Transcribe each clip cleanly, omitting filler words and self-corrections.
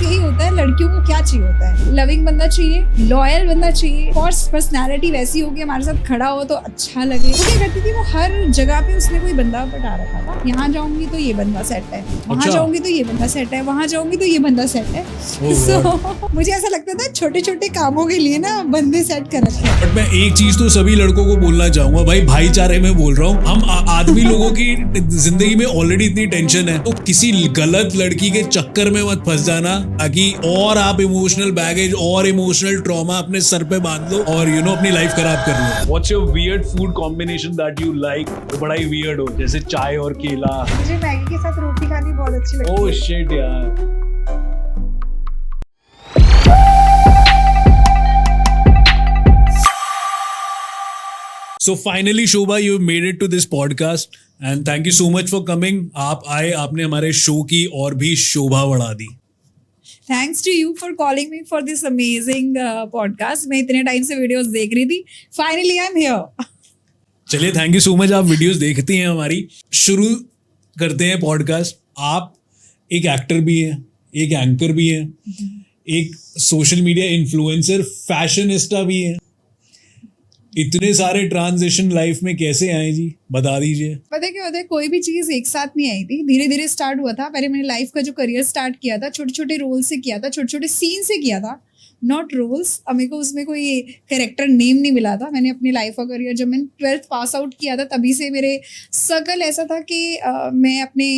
यही होता है, लड़कियों को क्या चाहिए होता है, लविंग बंदा चाहिए, लॉयल बंदा चाहिए, और पर्सनैलिटी वैसी होगी हमारे साथ खड़ा हो तो अच्छा लगे। वो क्या करती थी, वो हर जगह पे उसने कोई बंदा पटा रखा था। यहाँ जाऊंगी तो ये बंदा सेट है, वहाँ जाऊंगी तो ये बंदा सेट है, वहाँ जाऊंगी तो ये बंदा सेट है। सो मुझे ऐसा लगता था छोटे छोटे कामों के लिए ना बंदे सेट कर रखे हैं। बट मैं एक चीज तो सभी लड़कों को बोलना चाहूंगा, भाई भाईचारे में बोल रहा हूँ। हम आदमी लोगों की जिंदगी में ऑलरेडी इतनी टेंशन है, तो किसी गलत लड़की के चक्कर में मत फंस जाना, ताकि और आप इमोशनल बैगेज और इमोशनल ट्रॉमा अपने सर पे बांध लो और अपनी लाइफ खराब कर लो। What's your weird food combination that you like, तो बड़ा ही वियर्ड हो, जैसे चाय और केला। मुझे मैगी के साथ रोटी खानी बहुत अच्छी लगती है। ओह शिट यार। So finally, Shobha, you made it to this podcast and thank you so much for coming. आप आए, आपने हमारे शो की और भी शोभा बढ़ा दी। Thanks to you for calling me for this amazing podcast. मैं इतने टाइम से वीडियोस देख रही थी. Finally, I'm here. चलिए, थैंक यू सो मच, आप वीडियोस देखती हैं हमारी। शुरू करते हैं पॉडकास्ट। आप एक एक्टर भी हैं, एक एंकर भी हैं, एक सोशल मीडिया इन्फ्लुएंसर, फैशनिस्टा भी हैं। इतने सारे ट्रांजिशन लाइफ में कैसे आए जी, बता दीजिए। पता है क्या होता है, कोई भी चीज एक साथ नहीं आई थी, धीरे धीरे स्टार्ट हुआ था। पहले मैंने लाइफ का जो करियर स्टार्ट किया था, छोटे छोटे रोल से किया था, छोटे छोटे सीन से किया था, नॉट रोल्स। अब मेरे को उसमें कोई कैरेक्टर नेम नहीं मिला था। मैंने अपनी लाइफ का करियर, जब मैंने 12th पास आउट किया था, तभी से मेरे सर्कल ऐसा था कि मैं अपने,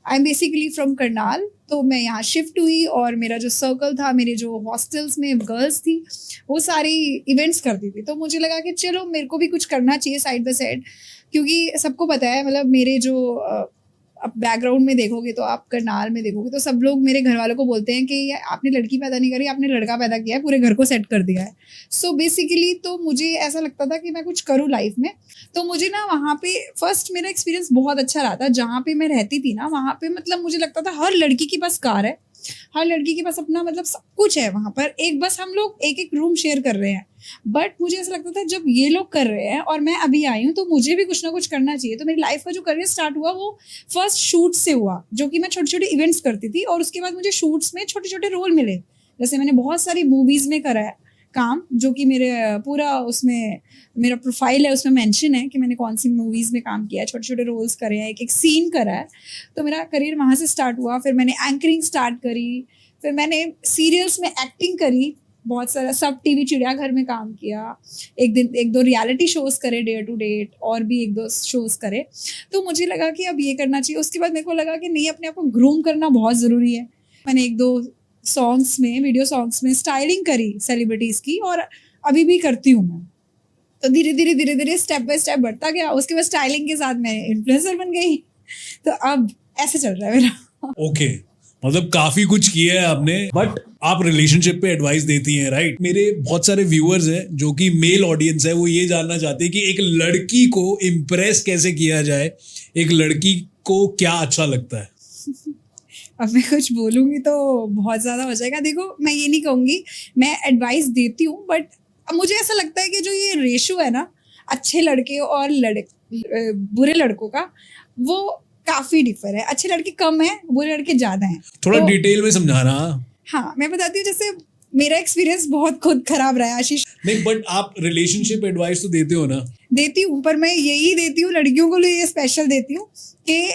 I am basically from Karnal, तो मैं यहाँ शिफ्ट हुई और मेरा जो सर्कल था, मेरे जो हॉस्टल्स में गर्ल्स थी, वो सारी इवेंट्स करती थी। तो मुझे लगा कि चलो मेरे को भी कुछ करना चाहिए साइड बाय साइड, क्योंकि सबको पता है, मतलब मेरे जो अब बैकग्राउंड में देखोगे तो आप करनाल में देखोगे तो सब लोग मेरे घर वालों को बोलते हैं कि आपने लड़की पैदा नहीं करी, आपने लड़का पैदा किया है, पूरे घर को सेट कर दिया है। सो बेसिकली तो मुझे ऐसा लगता था कि मैं कुछ करूँ लाइफ में। तो मुझे ना वहाँ पे फर्स्ट मेरा एक्सपीरियंस बहुत अच्छा रहा था। जहाँ पे मैं रहती थी ना, वहाँ पे मतलब मुझे लगता था हर लड़की के पास कार है, हर लड़की के पास अपना मतलब सब कुछ है वहाँ पर। एक बस हम लोग एक एक रूम शेयर कर रहे हैं। बट मुझे ऐसा लगता था जब ये लोग कर रहे हैं और मैं अभी आई हूँ, तो मुझे भी कुछ ना कुछ करना चाहिए। तो मेरी लाइफ का जो करियर स्टार्ट हुआ वो फर्स्ट शूट से हुआ, जो कि मैं छोटे छोटे इवेंट्स करती थी, और उसके बाद मुझे शूट्स में छोटे छोटे रोल मिले। जैसे मैंने बहुत सारी मूवीज़ में करा है काम, जो कि मेरे पूरा उसमें मेरा प्रोफाइल है, उसमें मेंशन है कि मैंने कौन सी मूवीज़ में काम किया है, छोटे छोटे रोल्स करे हैं, एक एक सीन करा है। तो मेरा करियर वहाँ से स्टार्ट हुआ। फिर मैंने एंकरिंग स्टार्ट करी, फिर मैंने सीरियल्स में एक्टिंग करी, बहुत सारा सब टीवी चिड़ियाघर में काम किया, एक दो रियलिटी शोज़ करे, डेयर टू डेट, और भी एक दो शोज़ करे। तो मुझे लगा कि अब ये करना चाहिए। उसके बाद मेरे को लगा कि नहीं, अपने आप को ग्रूम करना बहुत ज़रूरी है। मैंने एक दो सॉन्ग्स में, वीडियो सॉन्ग्स में स्टाइलिंग करी सेलिब्रिटीज़ की, और अभी भी करती हूँ मैं। तो धीरे धीरे स्टेप बाय स्टेप बढ़ता गया। उसके बाद स्टाइलिंग के साथ मैं इन्फ्लुएंसर बन गई। तो अब ऐसे चल रहा है मेरा। ओके, मतलब काफी कुछ किया है आपने। बट आप रिलेशनशिप पे एडवाइस देती हैं, राइट? मेरे बहुत सारे व्यूअर्स हैं जो कि मेल ऑडियंस है, वो ये जानना चाहते हैं कि एक लड़की को इम्प्रेस कैसे किया जाए, एक लड़की को क्या अच्छा लगता है। अब मैं कुछ बोलूँगी तो बहुत ज़्यादा हो जाएगा। देखो, मैं ये नहीं कहूँगी, मैं एडवाइस देती हूँ, बट मुझे ऐसा लगता है कि जो ये रेशो है ना, अच्छे लड़के और बुरे लड़कों का, वो काफ़ी डिफर है। अच्छे लड़के कम हैं, बुरे लड़के ज़्यादा हैं। थोड़ा तो डिटेल में समझाना। हाँ, मैं बताती हूँ। जैसे मेरा एक्सपीरियंस बहुत खुद खराब रहा है, आशीष। नहीं, बट आप रिलेशनशिप एडवाइस तो देते हो ना? देती हूँ, पर मैं यही देती हूँ लड़कियों को लिए स्पेशल देती हूँ कि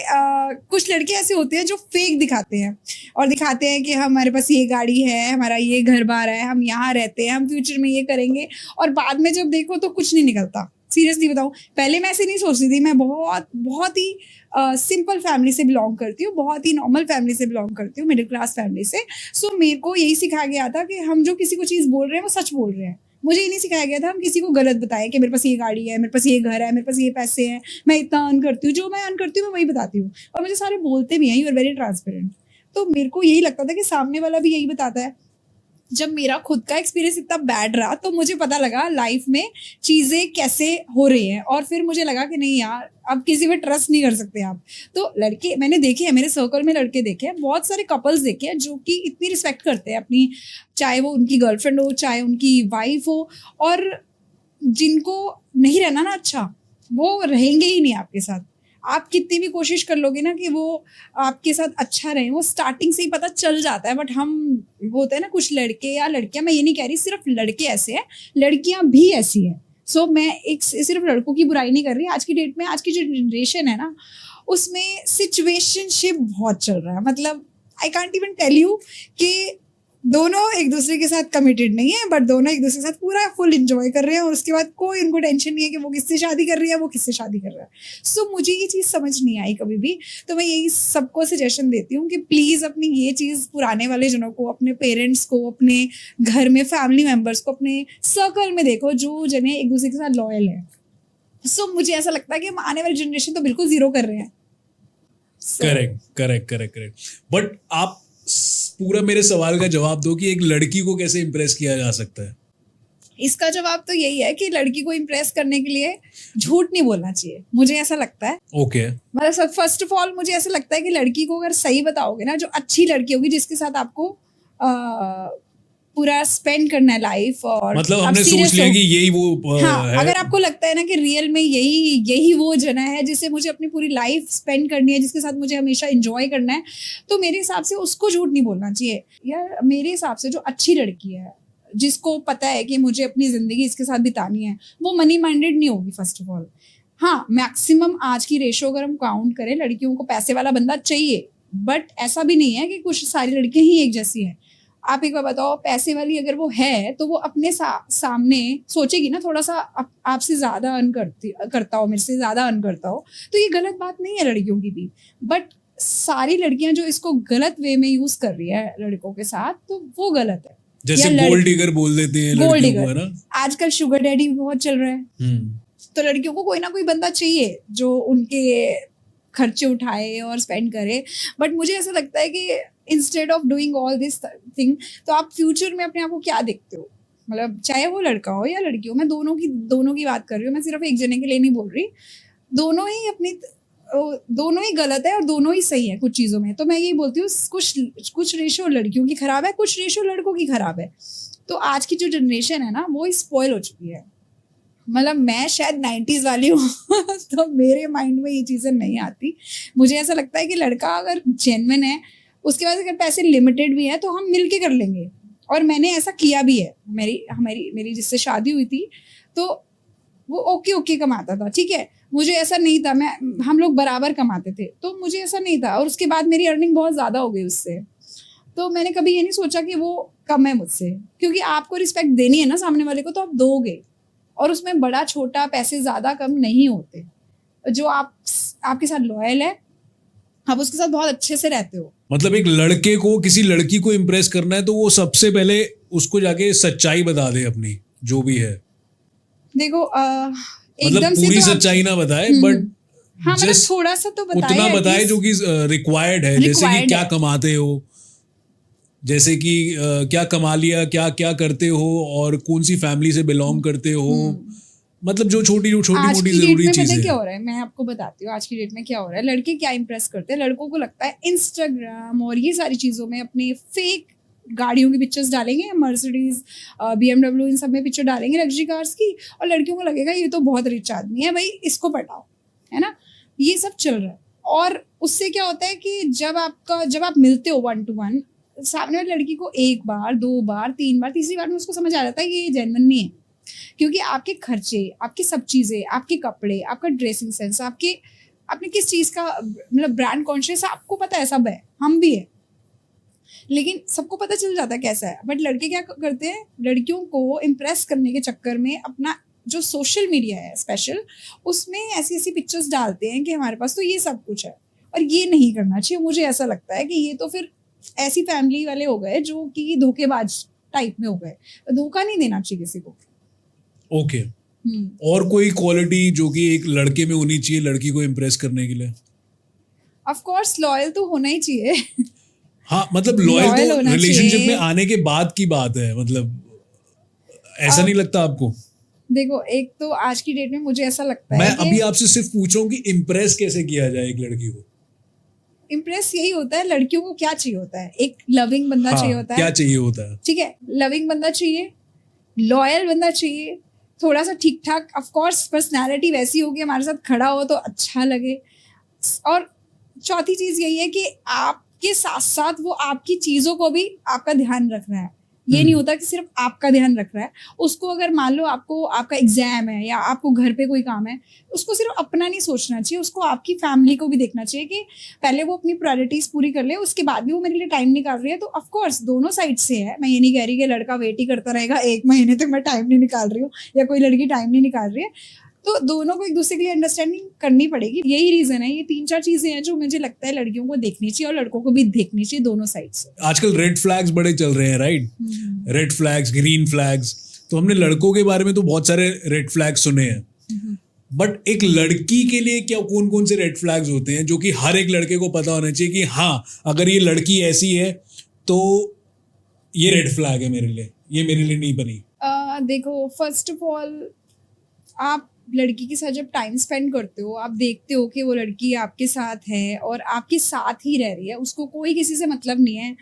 कुछ लड़के ऐसे होते हैं जो फेक दिखाते हैं, और दिखाते हैं कि हमारे पास ये गाड़ी है, हमारा ये घर बार है, हम यहाँ रहते हैं, हम फ्यूचर में ये करेंगे, और बाद में जब देखो तो कुछ नहीं निकलता। सीरियसली बताऊँ, पहले मैं ऐसे नहीं सोचती थी। मैं बहुत ही सिंपल फैमिली से बिलोंग करती हूँ, बहुत ही नॉर्मल फैमिली से बिलोंग करती हूँ, मिडिल क्लास फैमिली से। सो मेरे को यही सिखाया गया था कि हम जो किसी को चीज़ बोल रहे हैं वो सच बोल रहे हैं। मुझे ये नहीं सिखाया गया था हम किसी को गलत बताएं कि मेरे पास ये गाड़ी है, मेरे पास ये घर है, मेरे पास ये पैसे हैं, मैं इतना अर्न करती हूँ। जो मैं अर्न करती हूँ मैं वही बताती हूँ, और मुझे सारे बोलते भी हैं, यू आर वेरी ट्रांसपेरेंट। तो मेरे को यही लगता था कि सामने वाला भी यही बताता है। जब मेरा खुद का एक्सपीरियंस इतना बैड रहा, तो मुझे पता लगा लाइफ में चीज़ें कैसे हो रही हैं, और फिर मुझे लगा कि नहीं यार, अब किसी पे ट्रस्ट नहीं कर सकते आप। तो लड़के मैंने देखे हैं, मेरे सर्कल में लड़के देखे हैं, बहुत सारे कपल्स देखे हैं जो कि इतनी रिस्पेक्ट करते हैं अपनी, चाहे वो उनकी गर्लफ्रेंड हो, चाहे उनकी वाइफ हो, और जिनको नहीं रहना ना अच्छा, वो रहेंगे ही नहीं आपके साथ। आप कितनी भी कोशिश कर लोगे ना कि वो आपके साथ अच्छा रहे, वो स्टार्टिंग से ही पता चल जाता है। बट हम वो होते हैं ना कुछ लड़के या लड़कियां, मैं ये नहीं कह रही सिर्फ लड़के ऐसे हैं, लड़कियां भी ऐसी हैं। सो मैं एक सिर्फ लड़कों की बुराई नहीं कर रही। आज की डेट में, आज की जो जनरेशन है ना, उसमें सिचुएशनशिप बहुत चल रहा है। मतलब I can't even tell you कि दोनों एक दूसरे के साथ कमिटेड नहीं है, बट दोनों एक दूसरे के साथ पूरा फुल एंजॉय कर रहे हैं, और उसके बाद कोई उनको टेंशन नहीं है कि वो किससे शादी कर रही है, वो किससे शादी कर रहा है। सो मुझे ये चीज़ समझ नहीं आई कभी भी। तो मैं यही सबको सजेशन देती हूँ कि प्लीज़ अपनी ये चीज़ पुराने वाले जनों को, अपने पेरेंट्स को, अपने घर में फैमिली मेम्बर्स को, अपने सर्कल में देखो जो जने एक दूसरे के साथ लॉयल है। सो मुझे ऐसा लगता है कि हम आने वाली जनरेशन तो बिल्कुल जीरो कर रहे हैं। करेक्ट। बट आप पूरा मेरे सवाल का जवाब दो कि एक लड़की को कैसे इम्प्रेस किया जा सकता है। इसका जवाब तो यही है कि लड़की को इम्प्रेस करने के लिए झूठ नहीं बोलना चाहिए, मुझे ऐसा लगता है। ओके मतलब फर्स्ट ऑफ ऑल मुझे ऐसा लगता है कि लड़की को अगर सही बताओगे ना, जो अच्छी लड़की होगी जिसके साथ आपको पूरा स्पेंड करना है लाइफ, और मतलब आप हमने serious सोच लिया हो। कि यही वो हाँ, है। अगर आपको लगता है ना कि रियल में यही वो जना है जिसे मुझे अपनी पूरी लाइफ स्पेंड करनी है, जिसके साथ मुझे हमेशा एंजॉय करना है, तो मेरे हिसाब से उसको झूठ नहीं बोलना चाहिए। यार मेरे हिसाब से जो अच्छी लड़की है, जिसको पता है कि मुझे अपनी जिंदगी इसके साथ बितानी है, वो मनी माइंडेड नहीं होगी फर्स्ट ऑफ ऑल। हाँ, मैक्सिमम आज की रेशो अगर हम काउंट करें, लड़कियों को पैसे वाला बंदा चाहिए, बट ऐसा भी नहीं है कि कुछ सारी लड़कियां ही एक जैसी हैं। आप एक बार बताओ, पैसे वाली अगर वो है तो वो अपने सामने सोचेगी ना, थोड़ा सा आपसे ज्यादा अर्न करता हो, मेरे से ज्यादा अर्न करता हो, तो ये गलत बात नहीं है लड़कियों की भी। बट सारी लड़कियां जो इसको गलत वे में यूज कर रही है लड़कों के साथ, तो वो गलत है। जैसे गोल्ड डिगर बोल देते हैं गोल्ड लड़कियों को, है डिगर, ना। आजकल शुगर डैडी भी बहुत चल रहा है। तो लड़कियों को कोई ना कोई बंदा चाहिए जो उनके खर्चे उठाए और स्पेंड करे। बट मुझे ऐसा लगता है कि instead of doing all this thing, तो आप फ्यूचर में अपने आप को क्या देखते हो? मतलब चाहे वो लड़का हो या लड़की हो, मैं दोनों की बात कर रही हूँ, मैं सिर्फ एक जने के लिए नहीं बोल रही। दोनों ही गलत है और दोनों ही सही है कुछ चीज़ों में। तो मैं यही बोलती हूँ, कुछ रेशो लड़कियों की खराब है, कुछ रेशो लड़कों की खराब है। तो आज की जो जनरेशन है ना, वो स्पॉइल हो चुकी है। मतलब मैं शायद 90s वाली हूँ तो मेरे माइंड में ये चीज़ें नहीं आती। मुझे ऐसा लगता है कि लड़का अगर जेन्युइन है, उसके पास अगर पैसे लिमिटेड भी है, तो हम मिल के कर लेंगे। और मैंने ऐसा किया भी है। मेरी जिससे शादी हुई थी, तो वो ओके कमाता था, ठीक है। मुझे ऐसा नहीं था, हम लोग बराबर कमाते थे, तो मुझे ऐसा नहीं था। और उसके बाद मेरी अर्निंग बहुत ज़्यादा हो गई उससे, तो मैंने कभी ये नहीं सोचा कि वो कम है मुझसे, क्योंकि आपको रिस्पेक्ट देनी है ना सामने वाले को, तो आप दोगे। और उसमें बड़ा छोटा पैसे ज़्यादा कम नहीं होते। जो आपके साथ लॉयल है, आप उसके साथ बहुत अच्छे से रहते हो। मतलब एक लड़के को किसी लड़की को इम्प्रेस करना है, तो वो सबसे पहले उसको जाके सच्चाई बता दे अपनी, जो भी है। देखो मतलब एकदम से पूरी तो सच्चाई ना बताए, बट हाँ, मतलब थोड़ा सा तो बताए, उतना बताए जो कि रिक्वायर्ड है। जैसे कि क्या कमाते हो, जैसे कि क्या कमा लिया, क्या क्या करते हो, और कौन सी फैमिली से बिलोंग करते हो। मतलब जो छोटी मोटी जरूरी चीजें क्या हो रहा है, मैं आपको बताती हूँ आज की डेट में क्या हो रहा है। लड़के क्या इंप्रेस करते हैं, लड़कों को लगता है इंस्टाग्राम और ये सारी चीज़ों में अपने फेक गाड़ियों की पिक्चर्स डालेंगे, मर्सिडीज BMW इन सब में पिक्चर डालेंगे लग्जरी कार्स की, और लड़कियों को लगेगा ये तो बहुत रिच आदमी है, भाई इसको पटाओ, है ना। ये सब चल रहा है। और उससे क्या होता है कि जब आप मिलते हो 1 to 1, सामने वाली लड़की को 1 बार 2 बार 3 बार, तीसरी बार में उसको समझ आ जाता है कि ये जेन्युइन नहीं है। क्योंकि आपके खर्चे, आपकी सब चीज़ें, आपके कपड़े, आपका ड्रेसिंग सेंस, आपने किस चीज़ का मतलब ब्रांड कॉन्शियस, आपको पता है, सब है, हम भी है, लेकिन सबको पता चल जाता है कैसा है। बट लड़के क्या करते हैं, लड़कियों को इम्प्रेस करने के चक्कर में अपना जो सोशल मीडिया है स्पेशल, उसमें ऐसी पिक्चर्स डालते हैं कि हमारे पास तो ये सब कुछ है। और ये नहीं करना चाहिए। मुझे ऐसा लगता है कि ये तो फिर ऐसी फैमिली वाले हो गए जो कि धोखेबाज टाइप में हो गए। धोखा नहीं देना चाहिए किसी को। ओके। और कोई क्वालिटी जो कि एक लड़के में होनी चाहिए लड़की को इम्प्रेस करने के लिए? ऑफ कोर्स लॉयल तो होना ही चाहिए। हाँ, मतलब लॉयल तो रिलेशनशिप में आने के बाद की बात है। मतलब ऐसा नहीं लगता आपको? देखो, एक तो आज की डेट में मुझे ऐसा लगता है मैं अभी आपसे सिर्फ पूछ रहा हूँ कि इम्प्रेस कैसे किया जाए एक लड़की को। इम्प्रेस यही होता है, लड़कियों को क्या चाहिए होता है, एक लविंग बंदा चाहिए होता है। क्या चाहिए होता है? ठीक है, लविंग बंदा चाहिए, लॉयल बंदा चाहिए, थोड़ा सा ठीक ठाक, ऑफ कोर्स पर्सनालिटी वैसी होगी हमारे साथ खड़ा हो तो अच्छा लगे, और चौथी चीज यही है कि आपके साथ साथ वो आपकी चीजों को भी आपका ध्यान रख रहा है। ये नहीं होता कि सिर्फ आपका ध्यान रख रहा है उसको। अगर मान लो आपको आपका एग्जाम है या आपको घर पे कोई काम है, उसको सिर्फ अपना नहीं सोचना चाहिए, उसको आपकी फैमिली को भी देखना चाहिए कि पहले वो अपनी प्रायोरिटीज पूरी कर ले, उसके बाद भी वो मेरे लिए टाइम निकाल रही है। तो ऑफकोर्स दोनों साइड से है। मैं ये नहीं कह रही कि लड़का वेट ही करता रहेगा 1 महीने तक मैं टाइम नहीं निकाल रही हूँ, या कोई लड़की टाइम नहीं निकाल रही है। तो दोनों को एक दूसरे के लिए अंडरस्टैंडिंग करनी पड़ेगी। यही रीजन है, ये 3-4 चीजें हैं जो मुझे लगता है लड़कियों को देखनी चाहिए और लड़कों को भी देखनी चाहिए, दोनों साइड से। आजकल रेड फ्लैग्स बड़े चल रहे हैं, right? Red flags, green flags. तो हमने लड़कों के बारे में तो बहुत सारे रेड फ्लैग्स सुने हैं, बट एक लड़की के लिए क्या कौन कौन से रेड फ्लैग्स होते हैं जो कि हर एक लड़के को पता होना चाहिए कि हाँ, अगर ये लड़की ऐसी है तो ये रेड फ्लैग है मेरे लिए, ये मेरे लिए नहीं बनी? देखो, फर्स्ट ऑफ ऑल आप लड़की के साथ जब टाइम स्पेंड करते हो, आप देखते हो कि वो लड़की आपके साथ है और आपके साथ ही रह रही है, उसको कोई किसी से मतलब नहीं है।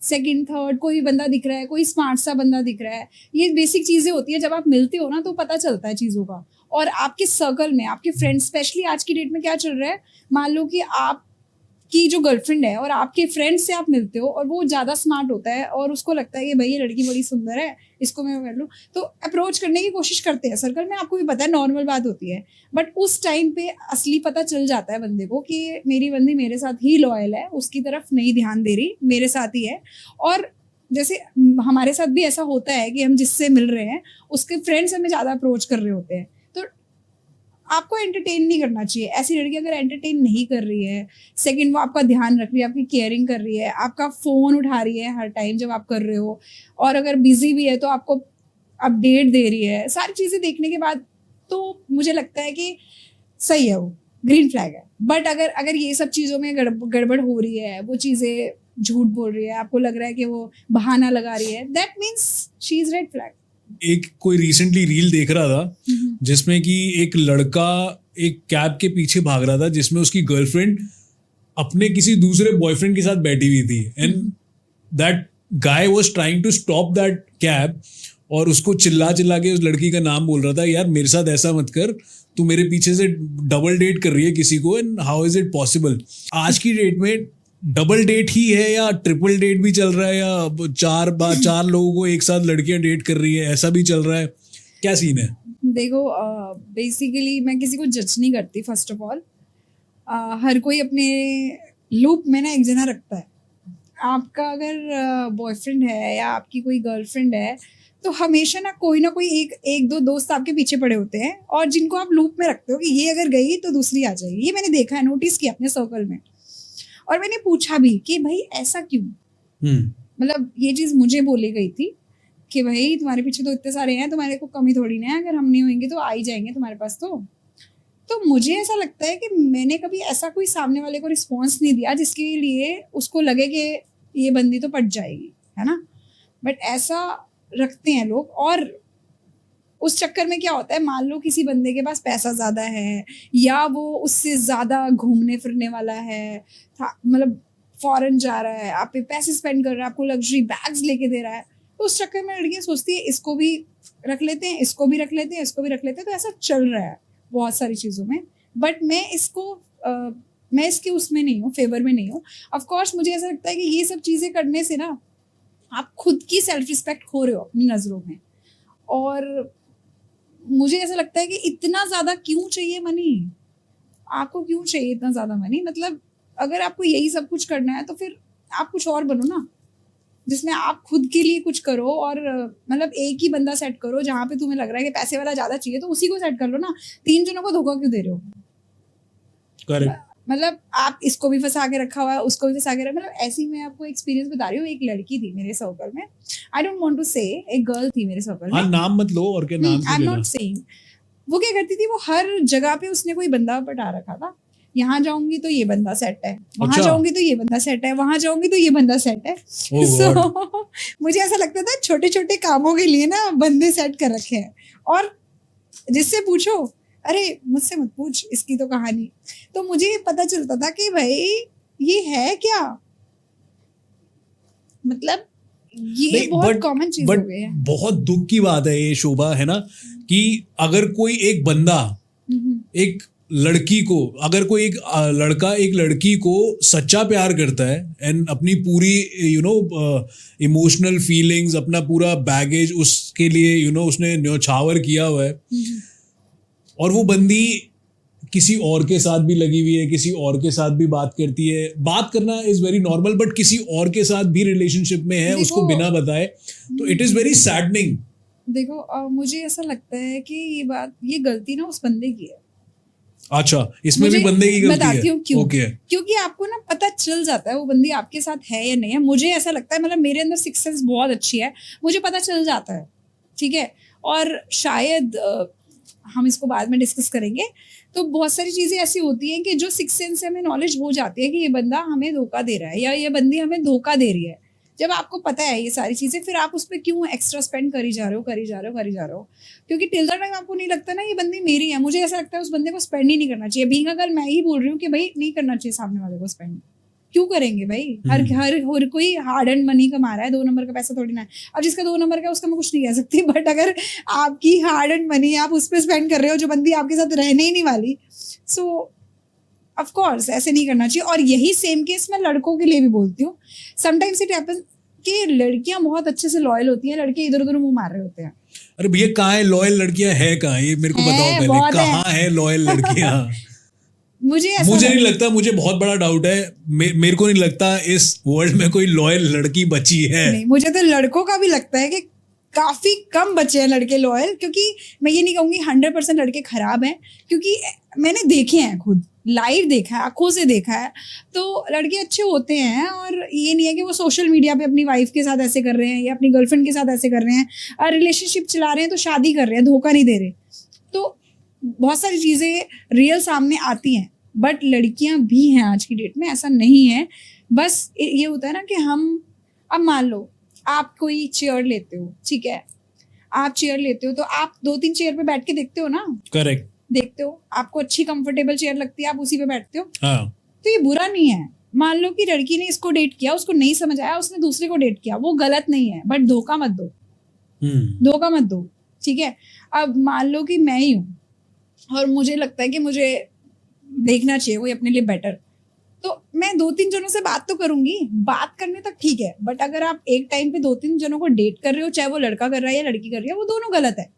सेकंड थर्ड कोई बंदा दिख रहा है, कोई स्मार्ट सा बंदा दिख रहा है, ये बेसिक चीज़ें होती है। जब आप मिलते हो ना तो पता चलता है चीज़ों का। और आपके सर्कल में आपके फ्रेंड्स, स्पेशली आज की डेट में क्या चल रहा है, मान लो कि आप की जो गर्लफ्रेंड है और आपके फ्रेंड से आप मिलते हो और वो ज़्यादा स्मार्ट होता है और उसको लगता है कि भाई ये लड़की बड़ी सुंदर है, इसको मैं कर लूँ, तो अप्रोच करने की कोशिश करते हैं सर्कल में। आपको भी पता है, नॉर्मल बात होती है। बट उस टाइम पे असली पता चल जाता है बंदे को कि मेरी बंदी मेरे साथ ही लॉयल है, उसकी तरफ नहीं ध्यान दे रही, मेरे साथ ही है। और जैसे हमारे साथ भी ऐसा होता है कि हम जिससे मिल रहे हैं उसके फ्रेंड्स हमें ज़्यादा अप्रोच कर रहे होते हैं, तो आपको एंटरटेन नहीं करना चाहिए। ऐसी लड़की अगर एंटरटेन नहीं कर रही है, सेकंड वो आपका ध्यान रख रही है, आपकी केयरिंग कर रही है, आपका फ़ोन उठा रही है हर टाइम जब आप कर रहे हो, और अगर बिजी भी है तो आपको अपडेट दे रही है, सारी चीज़ें देखने के बाद तो मुझे लगता है कि सही है, वो ग्रीन फ्लैग है। बट अगर ये सब चीज़ों में गड़बड़ हो रही है, वो चीज़ें झूठ बोल रही है, आपको लग रहा है कि वो बहाना लगा रही है, that means she is red flag. एक कोई रिसेंटली रील देख रहा था जिसमें कि एक लड़का एक कैब के पीछे भाग रहा था जिसमें उसकी गर्लफ्रेंड अपने किसी दूसरे बॉयफ्रेंड के साथ बैठी हुई थी, and that guy was trying to stop that cab और उसको चिल्ला चिल्ला के उस लड़की का नाम बोल रहा था, यार मेरे साथ ऐसा मत कर, तू मेरे पीछे से डबल डेट कर रही है किसी को, and how is it possible? आज की डेट में डबल डेट ही है या ट्रिपल डेट भी चल रहा है, या चार लोगों को एक साथ लड़कियां डेट कर रही है, ऐसा भी चल रहा है? क्या सीन है? देखो, बेसिकली मैं किसी को जज नहीं करती। फर्स्ट ऑफ ऑल हर कोई अपने लूप में ना एक जना रखता है। आपका अगर बॉयफ्रेंड है या आपकी कोई गर्लफ्रेंड है तो हमेशा ना कोई एक दो दोस्त आपके पीछे पड़े होते हैं और जिनको आप लूप में रखते हो कि ये अगर गई तो दूसरी आ जाएगी। ये मैंने देखा है, नोटिस किया अपने सर्कल में, और मैंने पूछा भी कि भाई ऐसा क्यों। मतलब ये चीज़ मुझे बोली गई थी कि भाई तुम्हारे पीछे तो इतने सारे हैं, तुम्हारे को कमी थोड़ी ना है, अगर हम नहीं होंगे तो आ ही जाएंगे तुम्हारे पास। तो मुझे ऐसा लगता है कि मैंने कभी ऐसा कोई सामने वाले को रिस्पॉन्स नहीं दिया जिसके लिए उसको लगे कि ये बंदी तो पट जाएगी, है ना। बट ऐसा रखते हैं लोग, और उस चक्कर में क्या होता है, मान लो किसी बंदे के पास पैसा ज़्यादा है या वो उससे ज़्यादा घूमने फिरने वाला है, मतलब फॉरेन जा रहा है, आप पे पैसे स्पेंड कर रहा है, आपको लग्जरी बैग्स लेके दे रहा है, तो उस चक्कर में लड़कियाँ सोचती है इसको भी रख लेते हैं, इसको भी रख लेते हैं, इसको भी रख लेते हैं। तो ऐसा चल रहा है बहुत सारी चीज़ों में। बट मैं इसके उसमें नहीं हूँ, फेवर में नहीं हूँ। ऑफकोर्स मुझे ऐसा लगता है कि ये सब चीज़ें करने से ना आप खुद की सेल्फ रिस्पेक्ट खो रहे हो अपनी नज़रों में। और मुझे ऐसा लगता है कि इतना ज़्यादा क्यों चाहिए मनी, आपको क्यों चाहिए इतना ज़्यादा मनी? मतलब अगर आपको यही सब कुछ करना है तो फिर आप कुछ और बनो ना, जिसमें आप खुद के लिए कुछ करो। और मतलब एक ही बंदा सेट करो जहाँ पे तुम्हें लग रहा है कि पैसे वाला ज़्यादा चाहिए तो उसी को सेट कर लो ना। 3 जनों को धोखा क्यों दे रहे हो? करेक्ट। मतलब आप इसको भी फंसा के रखा हुआ है, उसको भी फंसा के रखा, मतलब ऐसी मैं आपको एक्सपीरियंस बता रही हूँ। एक लड़की थी मेरे सर्कल में, आई डोंट वांट टू से, एक गर्ल थी मेरे सर्कल में। हाँ, नाम मत लो, और क्या नाम आई एम नॉट सेइंग। वो क्या करती थी, वो हर जगह पे उसने कोई बंदा पटा रखा था। यहाँ जाऊंगी तो ये बंदा सेट है, वहां जाऊंगी तो ये बंदा सेट है, वहां जाऊंगी तो ये बंदा सेट है। So, मुझे ऐसा लगता था छोटे छोटे कामों के लिए ना बंदे सेट कर रखे हैं, और जिससे पूछो अरे मुझसे मत पूछ इसकी तो कहानी, तो मुझे पता चलता था कि भाई ये है क्या, मतलब ये बहुत कॉमन चीज हो गई है। बहुत दुख की बात है ये शोभा, है ना, कि अगर कोई एक बंदा एक लड़की को, अगर कोई एक लड़का एक लड़की को सच्चा प्यार करता है एंड अपनी पूरी इमोशनल फीलिंग्स, अपना पूरा बैगेज उसके लिए उसने न्योछावर किया हुआ है, और वो बंदी किसी और के साथ भी लगी हुई है, किसी और के साथ भी बात करती है, बात करना इज वेरी नॉर्मल, बट किसी और के साथ भी रिलेशनशिप में है उसको बिना बताए, तो इट इज वेरी सैडनिंग। देखो मुझे ऐसा लगता है कि ये गलती ना उस बंदे की है। अच्छा, इसमें भी बंदे की गलती है? बताती हूँ क्यों। Okay. क्योंकि आपको ना पता चल जाता है वो बंदी आपके साथ है या नहीं है। मुझे ऐसा लगता है, मतलब मेरे अंदर सिक्स सेंस बहुत अच्छी है, मुझे पता चल जाता है, ठीक है। और शायद हम इसको बाद में डिस्कस करेंगे, तो बहुत सारी चीजें ऐसी होती हैं कि जो सिक्स सेंस से हमें नॉलेज हो जाती है कि ये बंदा हमें धोखा दे रहा है या ये बंदी हमें धोखा दे रही है। जब आपको पता है ये सारी चीजें, फिर आप उस पर क्यों एक्स्ट्रा स्पेंड करी जा रहे हो, क्योंकि टिल द टाइम आपको नहीं लगता ना ये बंदी मेरी है, मुझे ऐसा लगता है उस बंदे को स्पेंड ही नहीं करना चाहिए। बीइंग अ गर्ल मैं ही बोल रही हूँ कि भाई नहीं करना चाहिए सामने वाले को स्पेंड। क्यों करेंगे भाई? हर कोई हार्ड एंड मनी कमा रहा है, 2 नंबर का पैसा थोड़ी ना है। अब जिसका 2 नंबर का उसका मैं कुछ नहीं कह सकती, बट अगर आपकी हार्ड एंड मनी आप उस पर स्पेंड कर रहे हो जो बंदी आपके साथ रहने ही नहीं वाली, सो ऑफ कोर्स ऐसे नहीं करना चाहिए। और यही सेम केस मैं लड़कों के लिए भी बोलती हूँ। समटाइम्स इट हैपेंस कि लड़कियां बहुत अच्छे से लॉयल होती हैं, लड़के इधर उधर मुंह मार रहे होते हैं। अरे भैया कहाँ है लॉयल लड़कियां? है कहाँ? ये मेरे को बताओ पहले, कहाँ है लॉयल लड़कियां? मुझे नहीं लगता, मुझे बहुत बड़ा डाउट है, मेरे को नहीं लगता इस वर्ल्ड में कोई लॉयल लड़की बची है। नहीं, मुझे तो लड़कों का भी लगता है कि काफी कम बचे हैं लड़के लॉयल, क्योंकि मैं ये नहीं कहूंगी 100% लड़के खराब हैं, क्योंकि मैंने देखे हैं, खुद लाइव देखा है, आंखों से देखा है, तो लड़के अच्छे होते हैं। और ये नहीं है कि वो सोशल मीडिया पे अपनी वाइफ के साथ ऐसे कर रहे हैं या अपनी गर्लफ्रेंड के साथ ऐसे कर रहे हैं, और रिलेशनशिप चला रहे हैं तो शादी कर रहे हैं, धोखा नहीं दे रहे। तो बहुत सारी चीज़ें रियल सामने आती हैं, बट लड़कियां भी हैं आज की डेट में, ऐसा नहीं है। बस ये होता है ना कि हम, अब मान लो आप कोई चेयर लेते हो, ठीक है, आप चेयर लेते हो तो आप 2-3 चेयर पे बैठ के देखते हो ना। करेक्ट। देखते हो, आपको अच्छी कंफर्टेबल चेयर लगती है, आप उसी पे बैठते हो। हाँ। तो ये बुरा नहीं है। मान लो कि लड़की ने इसको डेट किया, उसको नहीं समझ आया, उसने दूसरे को डेट किया, वो गलत नहीं है, बट धोखा मत दो, धोखा मत दो, ठीक है। अब मान लो कि मैं ही हूँ और मुझे लगता है कि मुझे देखना चाहिए कोई अपने लिए बेटर, तो मैं 2-3 जनों से बात तो करूंगी, बात करने तक ठीक है, बट अगर आप एक टाइम पे 2-3 जनों को डेट कर रहे हो, चाहे वो लड़का कर रहा है या लड़की कर रही है, वो दोनों गलत है।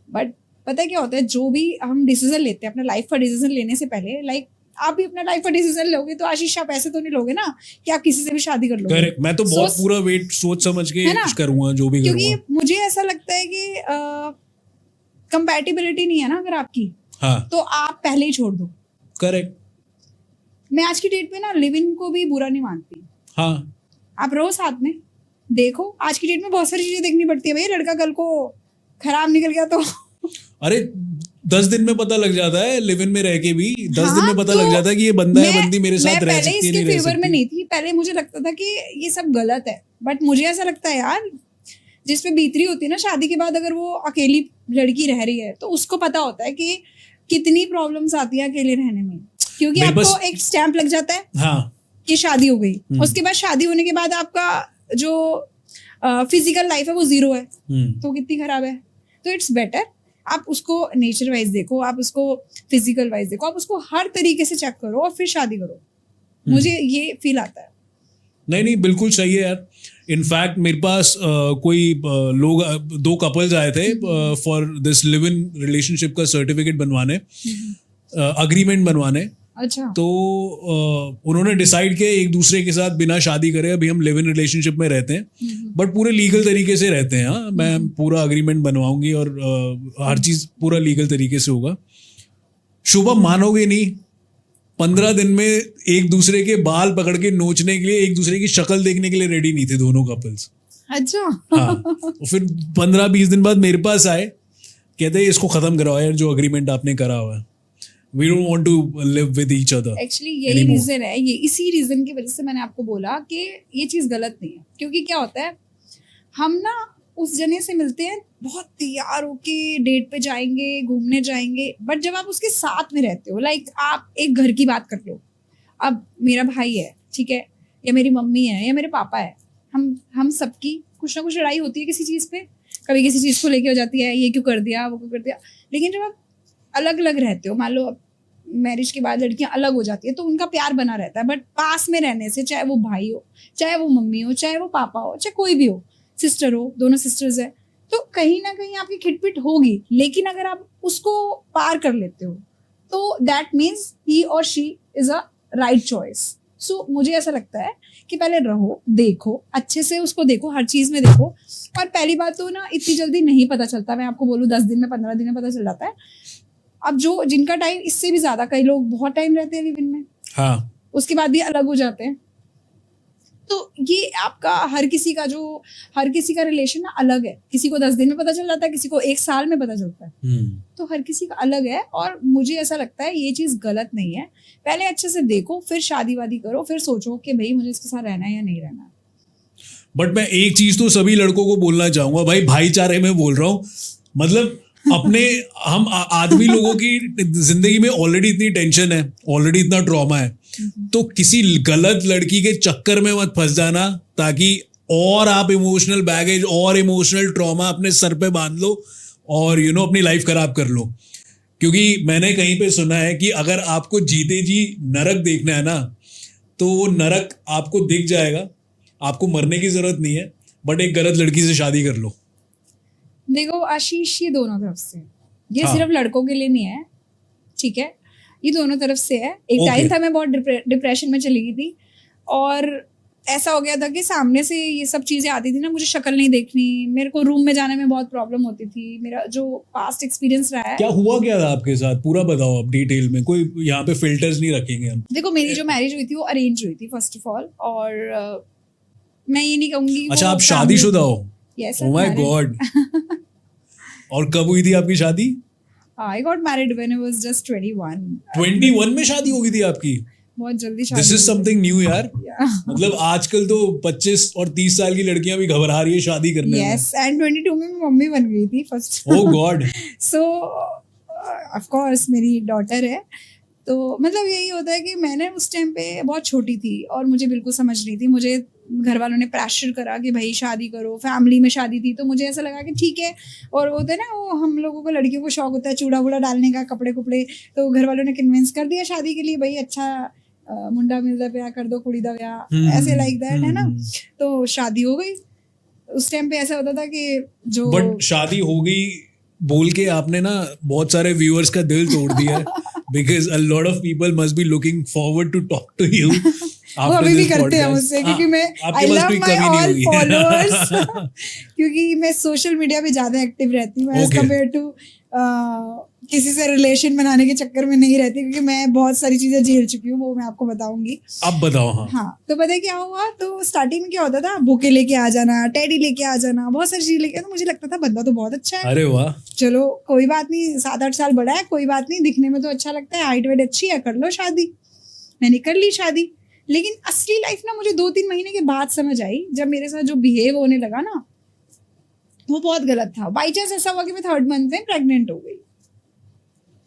बट पता है क्या होता है, जो भी हम डिसीजन लेते हैं अपना लाइफ का डिसीजन लेने से पहले, लाइक आप भी अपना लाइफ का डिसीजन लोगे तो आशीष आप ऐसे तो नहीं लोगे ना कि आप किसी से भी शादी कर लोगे। करेक्ट। मैं तो बहुत पूरा वेट सोच समझ के करूंगा जो भी करूंगा, क्योंकि मुझे ऐसा लगता है कि कंपैटिबिलिटी नहीं है ना अगर आपकी, हाँ, तो आप पहले ही छोड़ दो। करेक्ट। मैं आज की डेट में ना लिव इन को भी बुरा नहीं मानती। हाँ, आप रहो साथ में, देखो आज की डेट में बहुत सारी चीजें देखनी पड़ती है भाई। लड़का कल को खराब निकल गया तो अरे 10 दिन में पता लग जाता है, लिव इन में रह के भी 10 हाँ, दिन में पता तो लग जाता है कि ये बंदा है बंदी मेरे साथ रह सकती है, नहीं रह सकती। मैं पहले इसके फेवर में नहीं थी, पहले मुझे लगता था कि ये सब गलत है, बट मुझे ऐसा लगता है यार जिसपे बीतरी होती है ना शादी के बाद, अगर वो अकेली लड़की रह रही है तो उसको पता होता है कि कितनी प्रॉब्लम्स आती है अकेले रहने में, क्योंकि आपको एक स्टैंप लग जाता है, हाँ, कि शादी हो गई। उसके बाद शादी होने के बाद आपका जो फिजिकल लाइफ है वो 0 है, तो कितनी खराब है। तो इट्स बेटर आप उसको नेचर वाइज देखो, आप उसको फिजिकल वाइज देखो, आप उसको हर तरीके से चेक करो और फिर शादी करो। मुझे ये फील आता है। नहीं बिल्कुल सही है यार। इनफैक्ट मेरे पास कोई लोग 2 कपल्स आए थे for this live in relationship का सर्टिफिकेट बनवाने, अग्रीमेंट बनवाने। अच्छा। तो उन्होंने डिसाइड किया एक दूसरे के साथ बिना शादी करे अभी हम लिव इन रिलेशनशिप में रहते हैं, बट पूरे लीगल तरीके से रहते हैं। हाँ, मैं पूरा अग्रीमेंट बनवाऊंगी और हर चीज पूरा लीगल तरीके से होगा। शुभम मानोगे नहीं, 15 दिन में एक दूसरे के बाल पकड़ के नोचने के लिए, एक दूसरे की शक्ल देखने के लिए रेडी नहीं थे दोनों कपल्स। अच्छा। हाँ, और फिर 15-20 दिन बाद मेरे पास आए, कहते इसको खत्म कराओ यार जो अग्रीमेंट आपने करा हुआ है। We don't want to live with each other. Actually यही रीजन है, ये इसी रीजन की वजह से मैंने आपको बोला कि ये चीज गलत नहीं है। क्योंकि क्या होता है, हम ना उस जने से मिलते हैं बहुत तैयार होके डेट पे जाएंगे, घूमने जाएंगे, बट जब आप उसके साथ में रहते हो, लाइक आप एक घर की बात कर लो, अब मेरा भाई है, ठीक है, या मेरी मम्मी है या मेरे पापा है, हम सबकी कुछ ना कुछ लड़ाई होती है किसी चीज पे, कभी किसी चीज को लेके हो जाती है, ये क्यों कर दिया वो क्यों कर दिया। लेकिन जब आप अलग अलग रहते हो, मान लो मैरिज के बाद लड़कियां अलग हो जाती है तो उनका प्यार बना रहता है, बट पास में रहने से, चाहे वो भाई हो, चाहे वो मम्मी हो, चाहे वो पापा हो, चाहे कोई भी हो, सिस्टर हो, दोनों सिस्टर्स है, तो कहीं ना कहीं आपकी खिटपिट होगी। लेकिन अगर आप उसको पार कर लेते हो तो दैट मीन्स ही और she is a right choice. So मुझे ऐसा लगता है कि पहले रहो, देखो, अच्छे से उसको देखो, हर चीज में देखो। और पहली बात तो ना, इतनी जल्दी नहीं पता चलता, मैं आपको बोलूँ 10 दिन में, 15 दिन में पता चल जाता है। अब जो जिनका टाइम इससे भी ज्यादा, कई लोग बहुत टाइम रहते हैं लिव इन में, हाँ, उसके बाद भी अलग हो जाते हैं। तो ये आपका हर किसी का रिलेशन ना अलग है। किसी को 10 दिन में पता चल जाता है, किसी को 1 साल में पता चलता है। तो हर किसी का अलग है, और मुझे ऐसा लगता है ये चीज गलत नहीं है। पहले अच्छे से देखो, फिर शादी वादी करो, फिर सोचो कि भाई मुझे इसके साथ रहना है या नहीं रहना है। बट मैं एक चीज तो सभी लड़कों को बोलना चाहूंगा भाई, भाईचारे में बोल रहा हूँ, मतलब अपने हम आदमी लोगों की जिंदगी में ऑलरेडी इतनी टेंशन है, ऑलरेडी इतना ट्रॉमा है, तो किसी गलत लड़की के चक्कर में मत फंस जाना, ताकि और आप इमोशनल बैगेज और इमोशनल ट्रॉमा अपने सर पे बांध लो और अपनी लाइफ खराब कर लो। क्योंकि मैंने कहीं पे सुना है कि अगर आपको जीते जी नरक देखना है ना, तो वो नरक आपको दिख जाएगा, आपको मरने की जरूरत नहीं है, बट एक गलत लड़की से शादी कर लो। देखो आशीष, ये दोनों तरफ से, ये हाँ। सिर्फ लड़कों के लिए नहीं है, ठीक है, ये दोनों तरफ से है। एक टाइम था मैं बहुत डिप्रेशन में चली गई थी, और ऐसा हो गया था कि सामने से ये सब चीजें आती थी ना, मुझे शक्ल नहीं देखनी, मेरे को रूम में जाने में बहुत प्रॉब्लम होती थी। मेरा जो पास्ट एक्सपीरियंस रहा है, क्या हुआ क्या था आपके साथ, पूरा बताओ आप डिटेल में, कोई यहाँ पे फिल्टर्स नहीं रखेंगे हम। देखो मेरी जो मैरिज हुई थी वो अरेंज हुई थी फर्स्ट ऑफ ऑल, और मैं ये नहीं कहूंगी। अच्छा, आप शादीशुदा हो? Yes, oh my God. और कब हुई थी आपकी शादी? I got married when I was just 21। 21 में शादी हो गई थी आपकी? बहुत जल्दी शादी। दिस इज समथिंग न्यू यार। Yeah. मतलब आजकल तो 25 और 30 साल की लड़कियां भी घबरा रही है शादी करने में। यस, एंड 22 में मैं मम्मी बन गई थी first. Oh God. So of course मेरी डॉटर है, तो मतलब यही होता है कि मैंने उस टाइम पे बहुत छोटी थी और मुझे बिल्कुल समझ नहीं थी। मुझे घर वालों ने प्रेशर करा कि भाई शादी करो, फैमिली में शादी थी, तो मुझे ऐसा लगा कि ठीक है। और वो होता है ना, वो हम लोगों को लड़कियों को शौक होता है चूड़ा वूड़ा डालने का, कपड़े कुपड़े, तो घर वालों ने कन्विंस कर दिया शादी के लिए, भाई अच्छा मुंडा मिलता ब्याह कर दो, कुड़ी दा ब्याह, ऐसे लाइक दैट, है ना। तो शादी हो गई। उस टाइम पे ऐसा होता था कि जो बट शादी हो गई बोल के आपने ना बहुत सारे व्यूअर्स का दिल तोड़ दिया है, because a lot of people must be looking forward to talk to you. वो अभी भी करते हैं मुझसे, क्योंकि मैं I love my all followers क्योंकि मैं सोशल मीडिया पे ज्यादा एक्टिव रहती हूँ एज कम्पेयर टू किसी से रिलेशन बनाने के चक्कर में नहीं रहती, क्योंकि मैं बहुत सारी चीजें झेल चुकी हूँ, वो मैं आपको बताऊंगी। अब बताओ। हाँ, तो पता है क्या हुआ, तो स्टार्टिंग में क्या होता था, बुके लेके आ जाना, टेडी लेके आ जाना, बहुत सारी चीजें लेके, तो मुझे लगता था बंदा तो बहुत अच्छा है, अरे वाह, चलो कोई बात नहीं, 7-8 साल बड़ा है, कोई बात नहीं, दिखने में तो अच्छा लगता है, हाइट वेट अच्छी है, कर लो शादी। मैंने कर ली शादी। लेकिन असली लाइफ ना मुझे 2-3 महीने के बाद समझ आई, जब मेरे साथ जो बिहेव होने लगा ना, वो बहुत गलत था। बाई चांस ऐसा हुआ कि मैं 3rd मंथ में प्रेग्नेंट हो गई।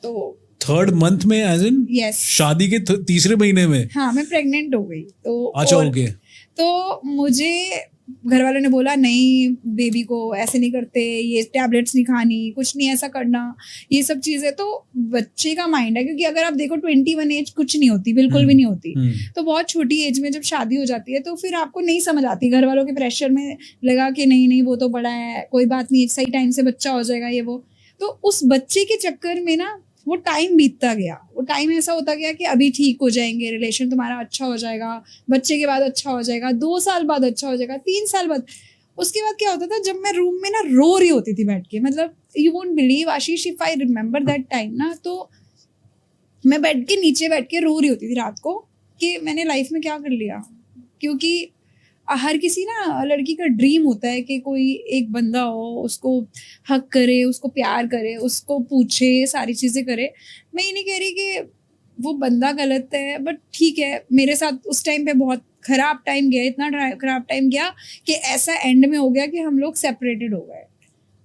तो 3rd मंथ में एज इन यस, शादी के तीसरे महीने में? हाँ, मैं प्रेग्नेंट हो गई। तो अच्छा, ओके। तो मुझे घर वालों ने बोला नहीं, बेबी को ऐसे नहीं करते, ये टैबलेट्स नहीं खानी, कुछ नहीं ऐसा करना, ये सब चीजें। तो बच्चे का माइंड है, क्योंकि अगर आप देखो 21 एज कुछ नहीं होती, बिल्कुल भी नहीं होती। तो बहुत छोटी एज में जब शादी हो जाती है तो फिर आपको नहीं समझ आती, घर वालों के प्रेशर में लगा कि नहीं नहीं वो तो बड़ा है, कोई बात नहीं, सही टाइम से बच्चा हो जाएगा, ये वो। तो उस बच्चे के चक्कर में ना वो टाइम बीतता गया, वो टाइम ऐसा होता गया कि अभी ठीक हो जाएंगे, रिलेशन तुम्हारा अच्छा हो जाएगा, बच्चे के बाद अच्छा हो जाएगा, 2 साल बाद अच्छा हो जाएगा, 3 साल बाद। उसके बाद क्या होता था, जब मैं रूम में ना रो रही होती थी बैठ के, मतलब you won't believe Ashish, if I remember that time ना, तो मैं बेड के नीचे बैठ के रो रही होती थी रात को कि मैंने लाइफ में क्या कर लिया। क्योंकि हर किसी ना लड़की का ड्रीम होता है कि कोई एक बंदा हो, उसको हक करे, उसको प्यार करे, उसको पूछे, सारी चीज़ें करे। मैं ये नहीं कह रही कि वो बंदा गलत है, बट ठीक है, मेरे साथ उस टाइम पे बहुत खराब टाइम गया, इतना खराब टाइम गया कि ऐसा एंड में हो गया कि हम लोग सेपरेटेड हो गए।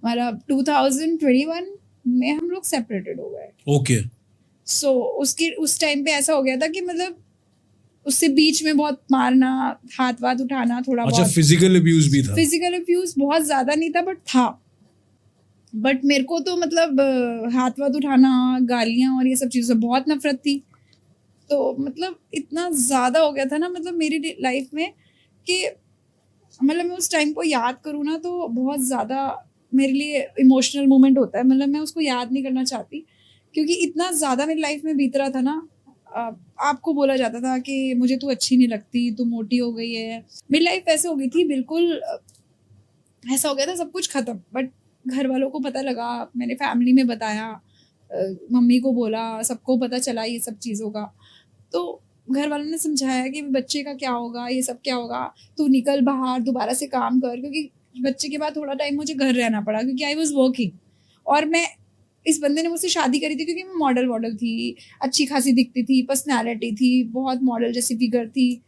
मतलब 2021 में हम लोग सेपरेटेड हो गए। ओके। सो उस टाइम पे ऐसा हो गया था कि मतलब उससे बीच में बहुत मारना, हाथ वाथ उठाना, थोड़ा अच्छा, बहुत फिजिकल अब्यूज भी था? फिजिकल अब्यूज बहुत ज्यादा नहीं था, बट था। बट मेरे को तो मतलब हाथ वाथ उठाना, गालियाँ और ये सब चीज़ों से बहुत नफरत थी। तो मतलब इतना ज़्यादा हो गया था ना मतलब मेरी लाइफ में कि मतलब मैं उस टाइम को याद करूँ ना तो बहुत ज़्यादा मेरे लिए इमोशनल मोमेंट होता है। मतलब मैं उसको याद नहीं करना चाहती क्योंकि इतना ज़्यादा मेरी लाइफ में बीत रहा था ना। अ, आपको बोला जाता था कि मुझे तू अच्छी नहीं लगती, तू मोटी हो गई है। मेरी लाइफ ऐसे हो गई थी बिल्कुल, ऐसा हो गया था सब कुछ खत्म। बट घर वालों को पता लगा, मैंने फैमिली में बताया, मम्मी को बोला, सबको पता चला ये सब चीज़ों का। तो घर वालों ने समझाया कि बच्चे का क्या होगा, ये सब क्या होगा, तू निकल बाहर दोबारा से काम कर। क्योंकि बच्चे के बाद थोड़ा टाइम मुझे घर रहना पड़ा क्योंकि आई वॉज वर्किंग। और मैं, इस बंदे ने मुझसे शादी करी थी क्योंकि मैं मॉडल वॉडल थी, अच्छी खासी दिखती थी, पर्सनैलिटी थी, बहुत मॉडल जैसी फिगर थी।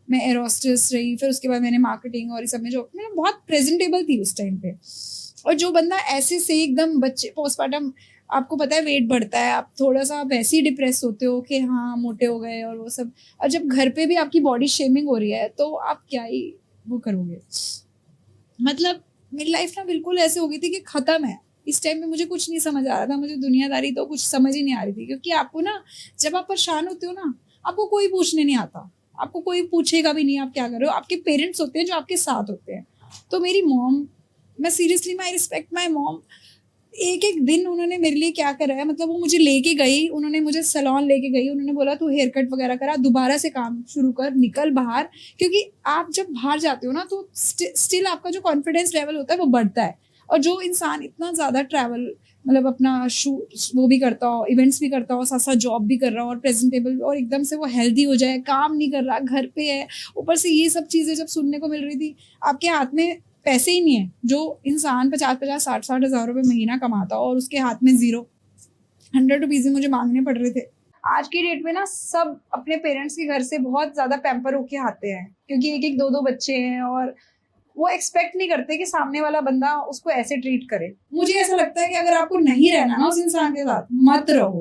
मैं एरोस्टेस रही, फिर उसके बाद मैंने मार्केटिंग और इस सब में जो मैं बहुत प्रेजेंटेबल थी उस टाइम पे। और जो बंदा ऐसे से एकदम बच्चे पोस्टमार्टम, आपको पता है वेट बढ़ता है, आप थोड़ा-सा वैसे ही डिप्रेस होते हो कि हाँ, मोटे हो गए और वो सब। और जब घर पे भी आपकी बॉडी शेमिंग हो रही है, तो आप क्या ही वो करोगे। मतलब मेरी लाइफ ना बिल्कुल ऐसे हो गई थी कि खत्म है। इस टाइम पे मुझे कुछ नहीं समझ आ रहा था, मुझे दुनियादारी तो कुछ समझ ही नहीं आ रही थी क्योंकि आपको ना, जब आप परेशान होते हो ना, आपको कोई पूछने नहीं आता। आपको कोई पूछेगा भी नहीं आप क्या कर रहे हो, आपके पेरेंट्स होते हैं जो आपके साथ होते हैं। तो मेरी मॉम, मैं seriously I respect my mom. एक-एक दिन उन्होंने मेरे लिए क्या करा है, मतलब वो मुझे लेके गई, उन्होंने मुझे सैलून लेके गई, उन्होंने बोला तू हेयर कट वगैरह करा, दोबारा से काम शुरू कर, निकल बाहर। क्योंकि आप जब बाहर जाते हो ना तो स्टिल आपका जो कॉन्फिडेंस लेवल होता है वो बढ़ता है। और जो इंसान इतना ज़्यादा ट्रैवल, मतलब अपना वो भी करता हो, इवेंट्स भी करता हो, साथ-साथ जॉब भी कर रहा हो और प्रेज़ेंटेबल, और एकदम से वो हेल्दी हो जाए, काम नहीं कर रहा, घर पे है, ऊपर से ये सब चीज़ें जब सुनने को मिल रही थी, आपके हाथ में पैसे ही नहीं है। जो इंसान 50-50, 60-60 हज़ार रुपए महीना कमाता हो और उसके हाथ में ज़ीरो, 100 रुपीज़ ही मुझे माँगने पड़ रहे थे। आज की डेट में ना सब अपने पेरेंट्स के घर से बहुत ज़्यादा पैम्पर होके आते हैं क्योंकि एक-एक, 2-2 बच्चे हैं और वो एक्सपेक्ट नहीं करते कि सामने वाला बंदा उसको ऐसे ट्रीट करे। मुझे ऐसा लगता है कि अगर आपको नहीं रहना ना उस इंसान के साथ, मत रहो।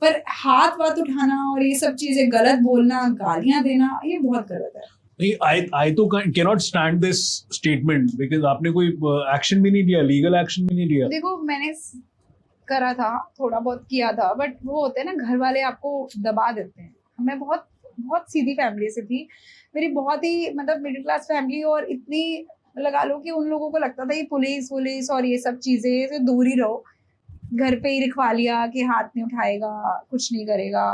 पर हाथ-वाथ उठाना और ये सब चीज़ें, गलत बोलना, गालियाँ देना, ये बहुत गलत है। नहीं, आई तो cannot stand this statement because आपने कोई एक्शन भी नहीं लिया, लीगल एक्शन भी नहीं लिया। देखो मैंने करा था, थोड़ा बहुत किया था, बट वो होता है ना, घर वाले आपको दबा देते हैं। मैं बहुत बहुत सीधी फैमिली से थी, मेरी बहुत ही मतलब मिडिल क्लास फैमिली, और इतनी लगा लो कि उन लोगों को लगता था ये पुलिस वुलिस और ये सब चीज़ें से दूर ही रहो। घर पे ही रखवा लिया कि हाथ नहीं उठाएगा, कुछ नहीं करेगा,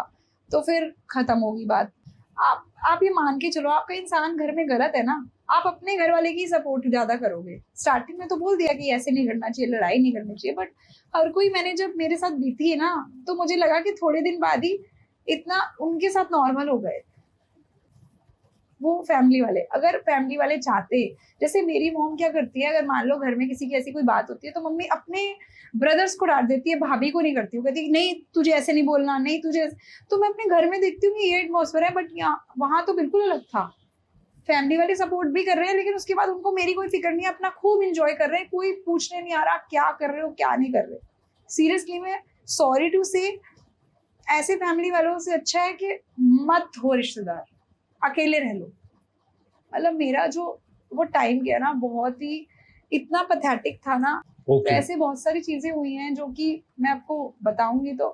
तो फिर खत्म होगी बात। आप ये मान के चलो, आपका इंसान घर में गलत है ना, आप अपने घर वाले की सपोर्ट ज़्यादा करोगे। स्टार्टिंग में तो बोल दिया कि ऐसे नहीं करना चाहिए, लड़ाई नहीं करनी चाहिए, बट हर कोई, मैंने जब मेरे साथ बीती है ना, तो मुझे लगा कि थोड़े दिन बाद ही इतना उनके साथ नॉर्मल हो गए वो फैमिली वाले। अगर फैमिली वाले चाहते, जैसे मेरी मॉम क्या करती है, अगर मान लो घर में किसी की ऐसी कोई बात होती है तो मम्मी अपने ब्रदर्स को डांट देती है, भाभी को नहीं करती। वो कहती है नहीं तुझे ऐसे नहीं बोलना, नहीं तुझे। तो मैं अपने घर में देखती हूँ कि ये एटमॉस्फेयर है, बट यहाँ वहां तो बिल्कुल अलग था। फैमिली वाले सपोर्ट भी कर रहे हैं, लेकिन उसके बाद उनको मेरी कोई फिक्र नहीं है, अपना खूब इंजॉय कर रहे हैं, कोई पूछने नहीं आ रहा क्या कर रहे हो क्या नहीं कर रहे। सीरियसली मैं सॉरी टू से, ऐसे फैमिली वालों से अच्छा है कि मत हो रिश्तेदार, अकेले रह लो। मतलब मेरा जो वो टाइम गया ना, बहुत ही इतना पैथेटिक था ना। तो ऐसे बहुत सारी चीजें हुई हैं जो कि मैं आपको बताऊंगी तो,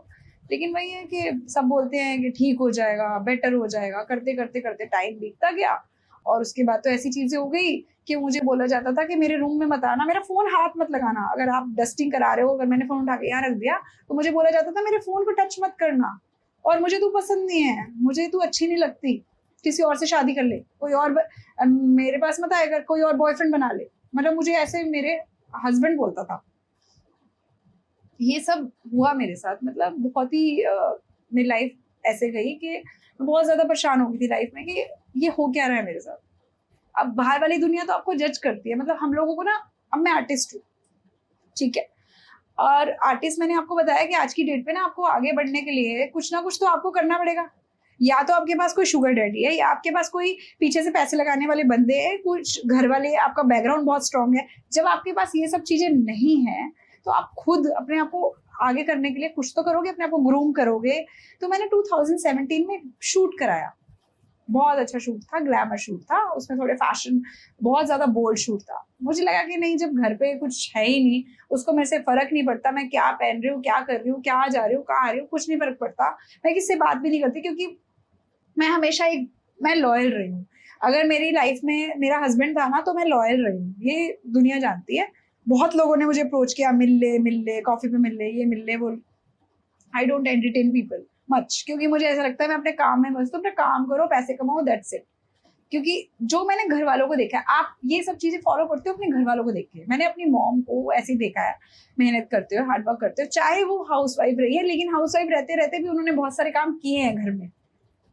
लेकिन वही है कि सब बोलते हैं कि ठीक हो जाएगा, बेटर हो जाएगा, करते करते करते टाइम बीतता गया। और उसके बाद तो ऐसी चीजें हो गई कि मुझे बोला जाता था कि मेरे रूम में मत आना, मेरा फोन हाथ मत लगाना। अगर आप डस्टिंग करा रहे हो, अगर मैंने फोन उठा के यहाँ रख दिया तो मुझे बोला जाता था मेरे फोन को टच मत करना, और मुझे तू पसंद नहीं है, मुझे तू अच्छी नहीं लगती, किसी और से शादी कर ले, कोई और मेरे पास मत आएगा, कोई और बॉयफ्रेंड बना ले। मतलब मुझे ऐसे मेरे हस्बैंड बोलता था। ये सब हुआ मेरे साथ, मतलब बहुत ही मेरी लाइफ ऐसे गई कि बहुत ज्यादा परेशान हो गई थी लाइफ में कि ये हो क्या रहा है मेरे साथ। अब बाहर वाली दुनिया तो आपको जज करती है, मतलब हम लोगों को ना, अब मैं आर्टिस्ट हूँ, ठीक है, और आर्टिस्ट, मैंने आपको बताया कि आज की डेट पे ना आपको आगे बढ़ने के लिए कुछ ना कुछ तो आपको करना पड़ेगा। या तो आपके पास कोई शुगर डैडी है, या आपके पास कोई पीछे से पैसे लगाने वाले बंदे हैं, कुछ घर वाले, आपका बैकग्राउंड बहुत स्ट्रांग है। जब आपके पास ये सब चीजें नहीं है तो आप खुद अपने आप को आगे करने के लिए कुछ तो करोगे, अपने आप को ग्रूम करोगे। तो मैंने 2017 में शूट कराया, बहुत अच्छा शूट था, ग्लैमर शूट था, उसमें थोड़े फैशन, बहुत ज्यादा बोल्ड शूट था। मुझे लगा कि नहीं, जब घर पे कुछ है ही नहीं, उसको मेरे से फर्क नहीं पड़ता मैं क्या पहन रही हूँ, क्या कर रही हूँ, क्या जा रही हूँ, कहाँ आ रही हूँ, कुछ नहीं फर्क पड़ता। मैं किससे बात भी नहीं करती, क्योंकि मैं हमेशा मैं लॉयल रही हूँ। अगर मेरी लाइफ में मेरा हस्बैंड था ना, तो मैं लॉयल रही हूँ, ये दुनिया जानती है। बहुत लोगों ने मुझे अप्रोच किया, मिल ले कॉफी पे, मिल ले ये, मिल ले वो। I don't entertain people much, क्योंकि मुझे ऐसा लगता है मैं अपने काम में मस्त हूँ, अपना काम करो, पैसे कमाओ, दैट्स इट। क्योंकि जो मैंने घर वालों को देखा है, आप ये सब चीजें फॉलो करते हो अपने घर वालों को देख के। मैंने अपनी मॉम को ऐसे ही देखा है, मेहनत करते हो, हार्ड वर्क करते हो, चाहे वो हाउस वाइफ रही है, लेकिन हाउस वाइफ रहते रहते भी उन्होंने बहुत सारे काम किए हैं घर में।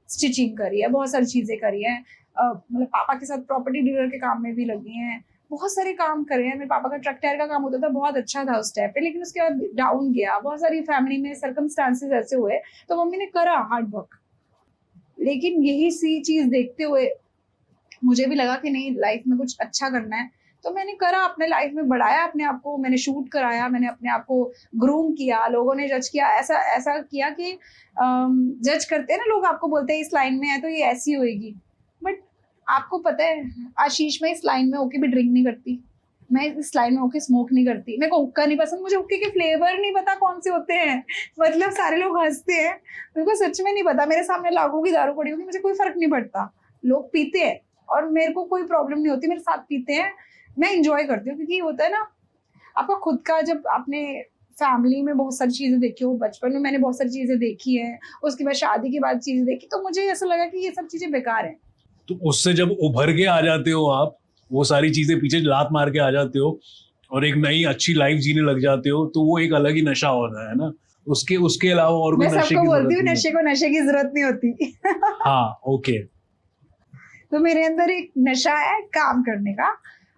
स्टिचिंग करी है, बहुत सारी चीजें करी है, मतलब पापा के साथ प्रॉपर्टी डीलर के काम में भी लगी हैं, बहुत सारे काम करे हैं। मेरे पापा का ट्रक टायर का काम होता था, बहुत अच्छा था उस टाइम पे, लेकिन उसके बाद डाउन गया, बहुत सारी फैमिली में सर्कमस्टांसेस ऐसे हुए, तो मम्मी ने करा हार्ड वर्क। लेकिन यही सी चीज देखते हुए मुझे भी लगा कि नहीं, लाइफ में कुछ अच्छा करना है, तो मैंने करा, अपने लाइफ में बढ़ाया अपने आप को, मैंने शूट कराया, मैंने अपने आप को ग्रूम किया, लोगों ने जज किया, ऐसा ऐसा किया कि जज करते हैं ना लोग, आपको बोलते हैं इस लाइन में है तो ये ऐसी होएगी। बट आपको पता है, आशीष, मैं इस लाइन में होके भी ड्रिंक नहीं करती, मैं इस लाइन में होके स्मोक नहीं करती, मेरे को हुक्का नहीं पसंद, मुझे हुक्के के फ्लेवर नहीं पता कौन से होते हैं। मतलब सारे लोग हंसते हैं, मेरे को सच में नहीं पता, मेरे सामने लाखों की दारू पड़ी होगी, मुझे कोई फर्क नहीं पड़ता, लोग पीते हैं और मेरे को कोई प्रॉब्लम नहीं होती, मेरे साथ पीते हैं, मैं इंजॉय करती हूँ। क्योंकि होता है ना, आपका खुद का, जब आपने फैमिली में बहुत सारी चीजें देखी हो, बचपन में मैंने बहुत सारी चीजें देखी है, उसके बाद शादी के बाद चीजें देखी, तो मुझे ऐसा लगा कि ये सब चीजें बेकार है। तो उससे जब उभर के आ जाते हो आप, वो सारी चीजें पीछे लात मार के आ जाते हो और एक नई अच्छी लाइफ जीने लग जाते हो, तो वो एक अलग ही नशा होता है ना। उसके उसके अलावा और कोई मैं नशे सबको की बोलती जरूरत हूँ, नहीं नशे को नशे की जरूरत नहीं होती। होती। हाँ, ओके। तो मेरे अंदर एक नशा है काम करने का,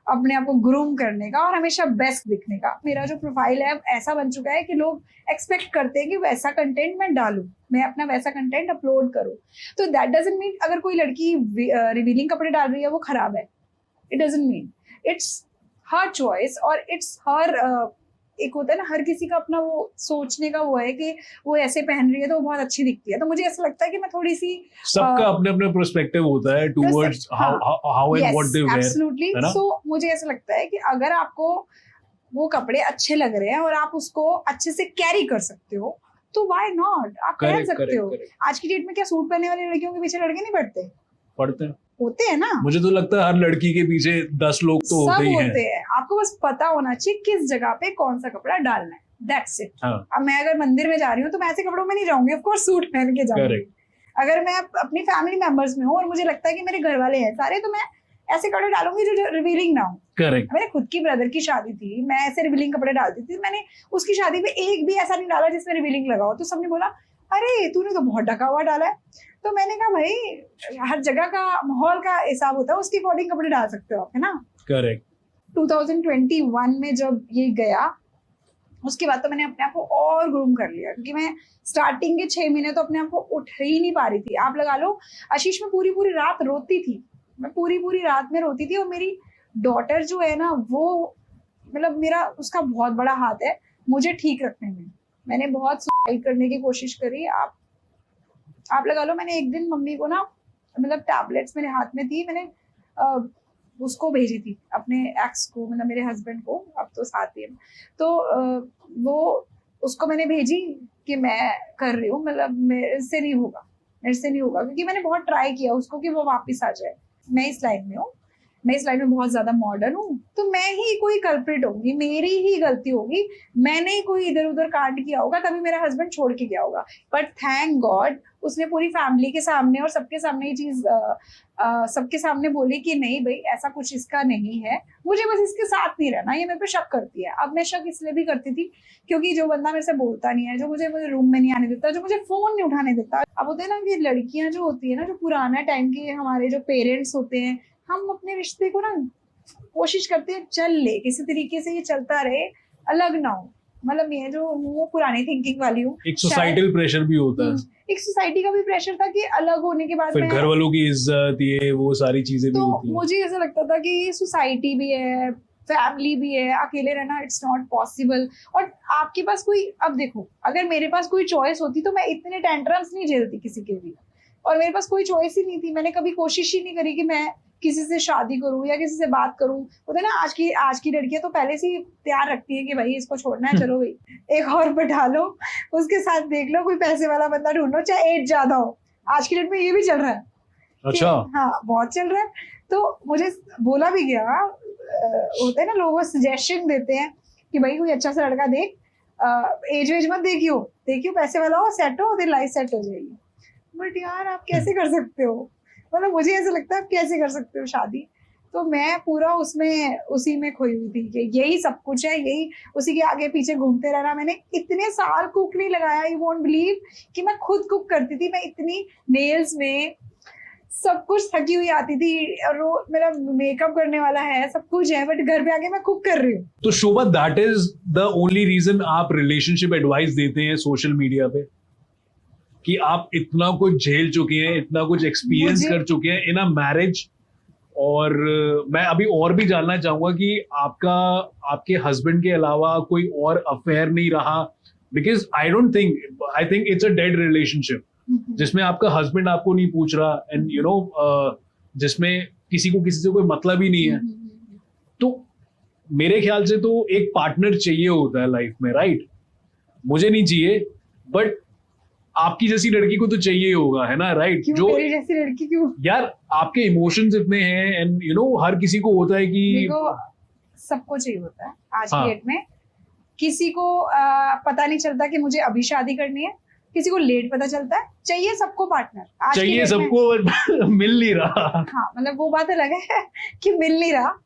अपने आप को ग्रूम करने का और हमेशा बेस्ट दिखने का। मेरा जो प्रोफाइल है ऐसा बन चुका है कि लोग एक्सपेक्ट करते हैं कि वैसा कंटेंट मैं डालूं, मैं अपना वैसा कंटेंट अपलोड करूं। तो दैट डजंट मीन अगर कोई लड़की रिवीलिंग कपड़े डाल रही है वो खराब है, it doesn't mean, it's her choice और इट्स हर एक होता है ना, हर किसी का अपना वो सोचने का वो है कि वो ऐसे पहन रही है तो वो बहुत अच्छी दिखती है। तो मुझे ऐसा लगता है कि मैं थोड़ी सी सबका अपने अपने पर्सपेक्टिव होता है towards how and what they were, absolutely. है ना? सो मुझे ऐसा लगता है कि अगर आपको वो कपड़े अच्छे लग रहे हैं और आप उसको अच्छे से कैरी कर सकते हो, तो व्हाई नॉट, आप पहन करेक्ट, सकते करेक्ट, हो। करेक्ट। आज की डेट में क्या सूट पहनने वाली लड़कियों के पीछे लड़के नहीं पड़ते? पढ़ते हैं। होते हैं ना, मुझे तो लगता है हर लड़की के पीछे 10 लोग तो सब होते ही होते हैं। हैं। आपको बस पता होना चाहिए किस जगह पे कौन सा कपड़ा डालना है, दैट्स इट। हाँ, अब मैं अगर मंदिर में जा रही हूँ तो मैं ऐसे कपड़ों में नहीं जाऊंगी, ऑफ कोर्स सूट पहन के जाऊंगी। करेक्ट, अगर मैं अपनी फैमिली मेंबर्स में हूँ और मुझे लगता है कि मेरे घर वाले हैं सारे, तो मैं ऐसे कपड़े डालूंगी जो रिवीलिंग ना हो। करेक्ट। मेरे खुद की ब्रदर की शादी थी, मैं ऐसे रिवीलिंग कपड़े डालती थी, मैंने उसकी शादी में एक भी ऐसा नहीं डाला जिसमें रिवीलिंग लगा हो। तो सबने बोला, अरे तूने तो बहुत ढका हुआ डाला है। तो मैंने कहा, भाई हर जगह का माहौल का हिसाब होता है, उसके अकॉर्डिंग कपड़े डाल सकते हो आप, है ना। करेक्ट। 2021 में जब ये गया, उसके बाद तो मैंने अपने आप को और ग्रूम कर लिया, क्योंकि मैं स्टार्टिंग के 6 महीने तो अपने आप को उठ ही नहीं पा रही थी। आप लगा लो, आशीष में पूरी पूरी रात रोती थी, मैं पूरी पूरी रात में रोती थी। और मेरी डॉटर जो है ना, वो मतलब मेरा उसका बहुत बड़ा हाथ है मुझे ठीक रखने में। मैंने बहुत सुसाइड करने की कोशिश करी। आप लगा लो, मैंने एक दिन मम्मी को ना, मतलब टैबलेट्स मेरे हाथ में थी, मैंने उसको भेजी थी अपने एक्स को, मतलब मेरे हस्बैंड को, अब तो साथ ही है। तो वो उसको मैंने भेजी कि मैं कर रही हूँ, मतलब मेरे से नहीं होगा, क्योंकि मैंने बहुत ट्राई किया उसको कि वो वापस आ जाए। मैं इस लाइन में हूँ, मैं इस लाइन में बहुत ज्यादा मॉडर्न हूँ, तो मैं ही कोई कल्प्रिट होगी, मेरी ही गलती होगी, मैंने ही कोई इधर उधर कांड किया होगा, तभी मेरा हस्बैंड छोड़ के गया होगा। बट थैंक गॉड उसने पूरी फैमिली के सामने और सबके सामने ये चीज सबके सामने बोली कि नहीं भाई, ऐसा कुछ इसका नहीं है, मुझे बस इसके साथ नहीं रहना, ये मेरे पे शक करती है। अब मैं शक इसलिए भी करती थी क्योंकि जो बंदा मेरे से बोलता नहीं है, जो मुझे रूम में नहीं आने देता, जो मुझे फोन नहीं उठाने देता। अब होता है ना कि लड़कियां जो होती है ना, जो पुराना टाइम के हमारे जो पेरेंट्स होते हैं, हम अपने रिश्ते को ना कोशिश करते हैं चल ले, किसी तरीके से ये चलता रहे, अलग ना हो। मतलब ये जो वो पुरानी थिंकिंग वाली हूँ, एक सोसाइटल प्रेशर भी होता है, एक सोसाइटी का भी प्रेशर था कि अलग होने के बाद फिर घर वालों की इज्जत, ये वो सारी चीजें भी तो होती है। मुझे ऐसा लगता था कि सोसाइटी भी है, फैमिली भी है, अकेले रहना इट्स नॉट पॉसिबल। और आपके पास कोई, अब देखो, अगर मेरे पास कोई चॉइस होती तो मैं इतने टेंट्रम्स नहीं झेलती किसी के भी। और मेरे पास कोई चॉइस ही नहीं थी। मैंने कभी कोशिश ही नहीं करी कि मैं किसी से शादी करूं या किसी से बात करूं। होता है ना, आज की लड़कियां तो पहले से ही तैयार रखती है कि भाई इसको छोड़ना है, चलो भाई एक और बैठा लो, उसके साथ देख लो, कोई पैसे वाला बंदा ढूंढो, चाहे एज ज्यादा हो। आज की डेट में ये भी चल रहा है। अच्छा। हाँ, बहुत चल रहा है। तो मुझे बोला भी गया, होता है ना, लोगों को सजेशन देते हैं कि भाई कोई अच्छा सा लड़का देख, एज वेज मत देखियो, पैसे वाला हो, सेट हो, तेरी लाइफ सेट हो जाएगी। बट यार आप कैसे कर सकते हो? मतलब मुझे ऐसा लगता है आप कैसे कर सकते हो शादी? तो मैं पूरा उसी में खोई हुई थी कि यही सब कुछ है, यही उसी के आगे पीछे घूमते रहना। मैंने इतने साल कुक नहीं लगाया, यू वोंट बिलीव, कि मैं खुद कुक करती थी। मैं इतनी नेल्स में सब कुछ थकी हुई आती थी, और मेरा मेकअप करने वाला है, सब कुछ है, बट घर पे आके मैं कुक कर रही हूँ। तो Shobha, that is the only reason आप रिलेशनशिप एडवाइस देते हैं सोशल मीडिया पे, कि आप इतना कुछ झेल चुके हैं, इतना कुछ एक्सपीरियंस कर चुके हैं इन अ मैरिज। और मैं अभी और भी जानना चाहूंगा कि आपके हस्बैंड के अलावा कोई और अफेयर नहीं रहा? Because I think it's a dead relationship जिसमें आपका हस्बैंड आपको नहीं पूछ रहा, एंड जिसमें किसी को किसी से कोई मतलब ही नहीं है। तो मेरे ख्याल से तो एक पार्टनर चाहिए होता है लाइफ में, राइट? मुझे नहीं चाहिए, बट आपकी जैसी लड़की को तो चाहिए होगा, है ना, राइट? जो मेरी जैसी लड़की क्यों? यार आपके इमोशंस इतने हैं, एंड हर किसी को होता है कि सबको चाहिए होता है आज की डेट में। किसी को पता नहीं चलता कि मुझे अभी शादी करनी है, किसी को लेट पता चलता है। चाहिए सबको पार्टनर, आज चाहिए सबको मिल नहीं रहा। हाँ, मतलब वो बात अलग है कि मिल नहीं रहा,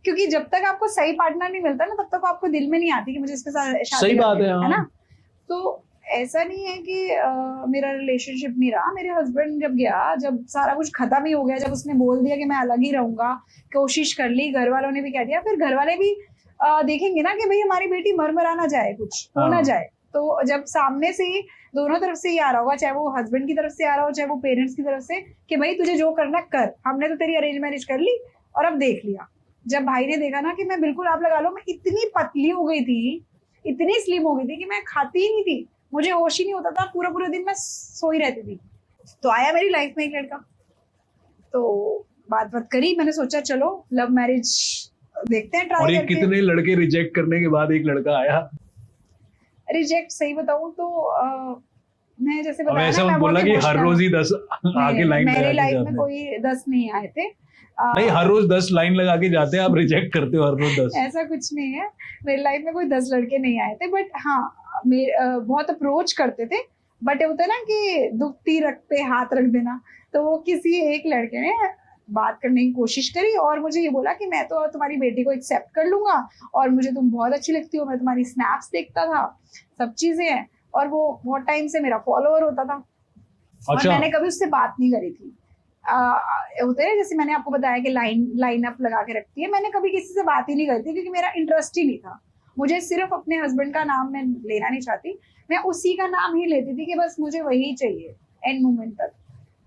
क्योंकि जब तक आपको सही पार्टनर नहीं मिलता ना, तब तक आपको दिल में नहीं आती कि मुझे इसके साथ शादी सही बात है ना। तो ऐसा नहीं है कि मेरा रिलेशनशिप नहीं रहा। मेरे हस्बैंड जब गया, जब सारा कुछ खत्म ही हो गया, जब उसने बोल दिया कि मैं अलग ही रहूंगा, कोशिश कर ली, घर वालों ने भी कह दिया, फिर घर वाले भी देखेंगे ना कि भाई हमारी बेटी मर ना जाए, कुछ हो ना जाए। तो जब सामने से ही दोनों तरफ से ही आ रहा होगा, चाहे वो हस्बैंड की तरफ से आ रहा हो, चाहे वो पेरेंट्स की तरफ से, कि भाई तुझे जो करना कर, हमने तो तेरी अरेंज मैरिज कर ली और अब देख लिया। जब भाई ने देखा ना कि मैं बिल्कुल, आप लगा लो, मैं इतनी पतली हो गई थी, इतनी स्लिम हो गई थी कि मैं खाती ही नहीं थी, मुझे होश ही नहीं होता था, पूरा दिन मैं सोई रहती थी। तो आया मेरी लाइफ में एक लड़का, तो बात करी, मैंने सोचा चलो लव मैरिज देखते हैं, ट्राई करके। और कितने लड़के रिजेक्ट करने के बाद एक लड़का आया? रिजेक्ट सही बताऊं तो मैं जैसे बताया ना, मैं बोला कि हर रोज ही 10 आगे लाइन मेरी लाइफ में कोई 10 नहीं आए थे। नहीं, हर रोज 10 लाइन लगा के जाते हैं, आप रिजेक्ट करते हो हर रोज 10। ऐसा कुछ नहीं है, मेरी लाइफ में कोई 10 लड़के नहीं आए थे, बट हाँ बहुत अप्रोच करते थे। बट होता है ना कि दुखती रख पे हाथ रख देना, तो वो किसी एक लड़के ने बात करने की कोशिश करी और मुझे ये बोला कि मैं तो तुम्हारी बेटी को एक्सेप्ट कर लूंगा, और मुझे तुम बहुत अच्छी लगती हो, मैं तुम्हारी स्नैप्स देखता था, सब चीजें हैं, और वो बहुत टाइम से मेरा फॉलोअर होता था। और मैंने कभी उससे बात नहीं करी थी। होते हैं जैसे मैंने आपको बताया कि लाइन अप लगा के रखती है, मैंने कभी किसी से बात ही नहीं करती, क्योंकि मेरा इंटरेस्ट ही नहीं था। मुझे सिर्फ अपने हस्बैंड का नाम मैं लेना नहीं चाहती, मैं उसी का नाम ही लेती थी कि बस मुझे वही चाहिए एंड मोमेंट तक।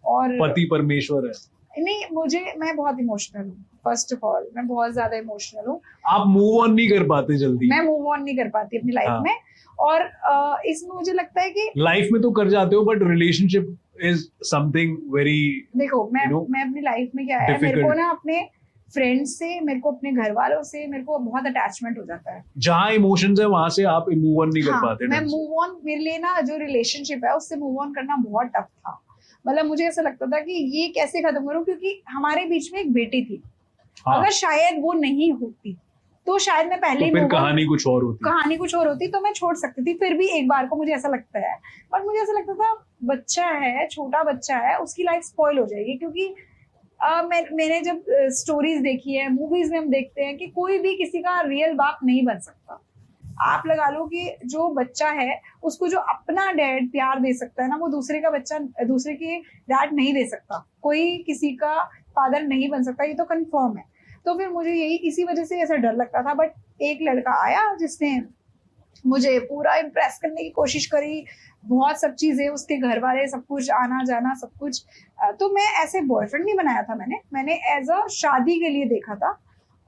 और पति परमेश्वर है। नहीं, मैं बहुत इमोशनल हूँ। फर्स्ट ऑफ ऑल मैं बहुत ज्यादा इमोशनल हूँ। आप मूव ऑन नहीं कर पाते जल्दी? मैं मूव ऑन नहीं कर पाती अपनी लाइफ में, और इसमें मुझे लगता है कि लाइफ में तो कर जाते हो, but relationship is something very, देखो मैं अपनी लाइफ में क्या है, मेरे को ना अपने फ्रेंड्स से, मेरे को अपने घर वालों से, मेरे को बहुत अटैचमेंट हो जाता है। जहाँ इमोशंस है वहां से आप मूव ऑन नहीं कर पाते। मैं मूव ऑन, मेरे लिए ना जो रिलेशनशिप है उससे मूव ऑन करना बहुत टफ था। मतलब मुझे ऐसा लगता था कि ये कैसे खत्म करूं, क्योंकि हमारे बीच में एक बेटी थी। अगर शायद वो नहीं होती तो शायद मैं पहले ही कहानी कुछ और होती तो मैं छोड़ सकती थी। फिर भी एक बार को मुझे ऐसा लगता है, पर मुझे ऐसा लगता था बच्चा है, छोटा बच्चा है, उसकी लाइफ स्पॉइल हो जाएगी। क्योंकि मैंने जब स्टोरीज देखी है, मूवीज में हम देखते हैं कि कोई भी किसी का रियल बाप नहीं बन सकता। आप लगा लो कि जो बच्चा है उसको जो अपना डैड प्यार दे सकता है ना, वो दूसरे के डैड नहीं दे सकता। कोई किसी का फादर नहीं बन सकता, ये तो कंफर्म है। तो फिर मुझे इसी वजह से ऐसा डर लगता था। बट एक लड़का आया जिसने मुझे पूरा इम्प्रेस करने की कोशिश करी, बहुत सब चीजें, उसके घर वाले, सब कुछ, आना जाना सब कुछ। तो मैं ऐसे बॉयफ्रेंड नहीं बनाया था, मैंने एज अ शादी के लिए देखा था।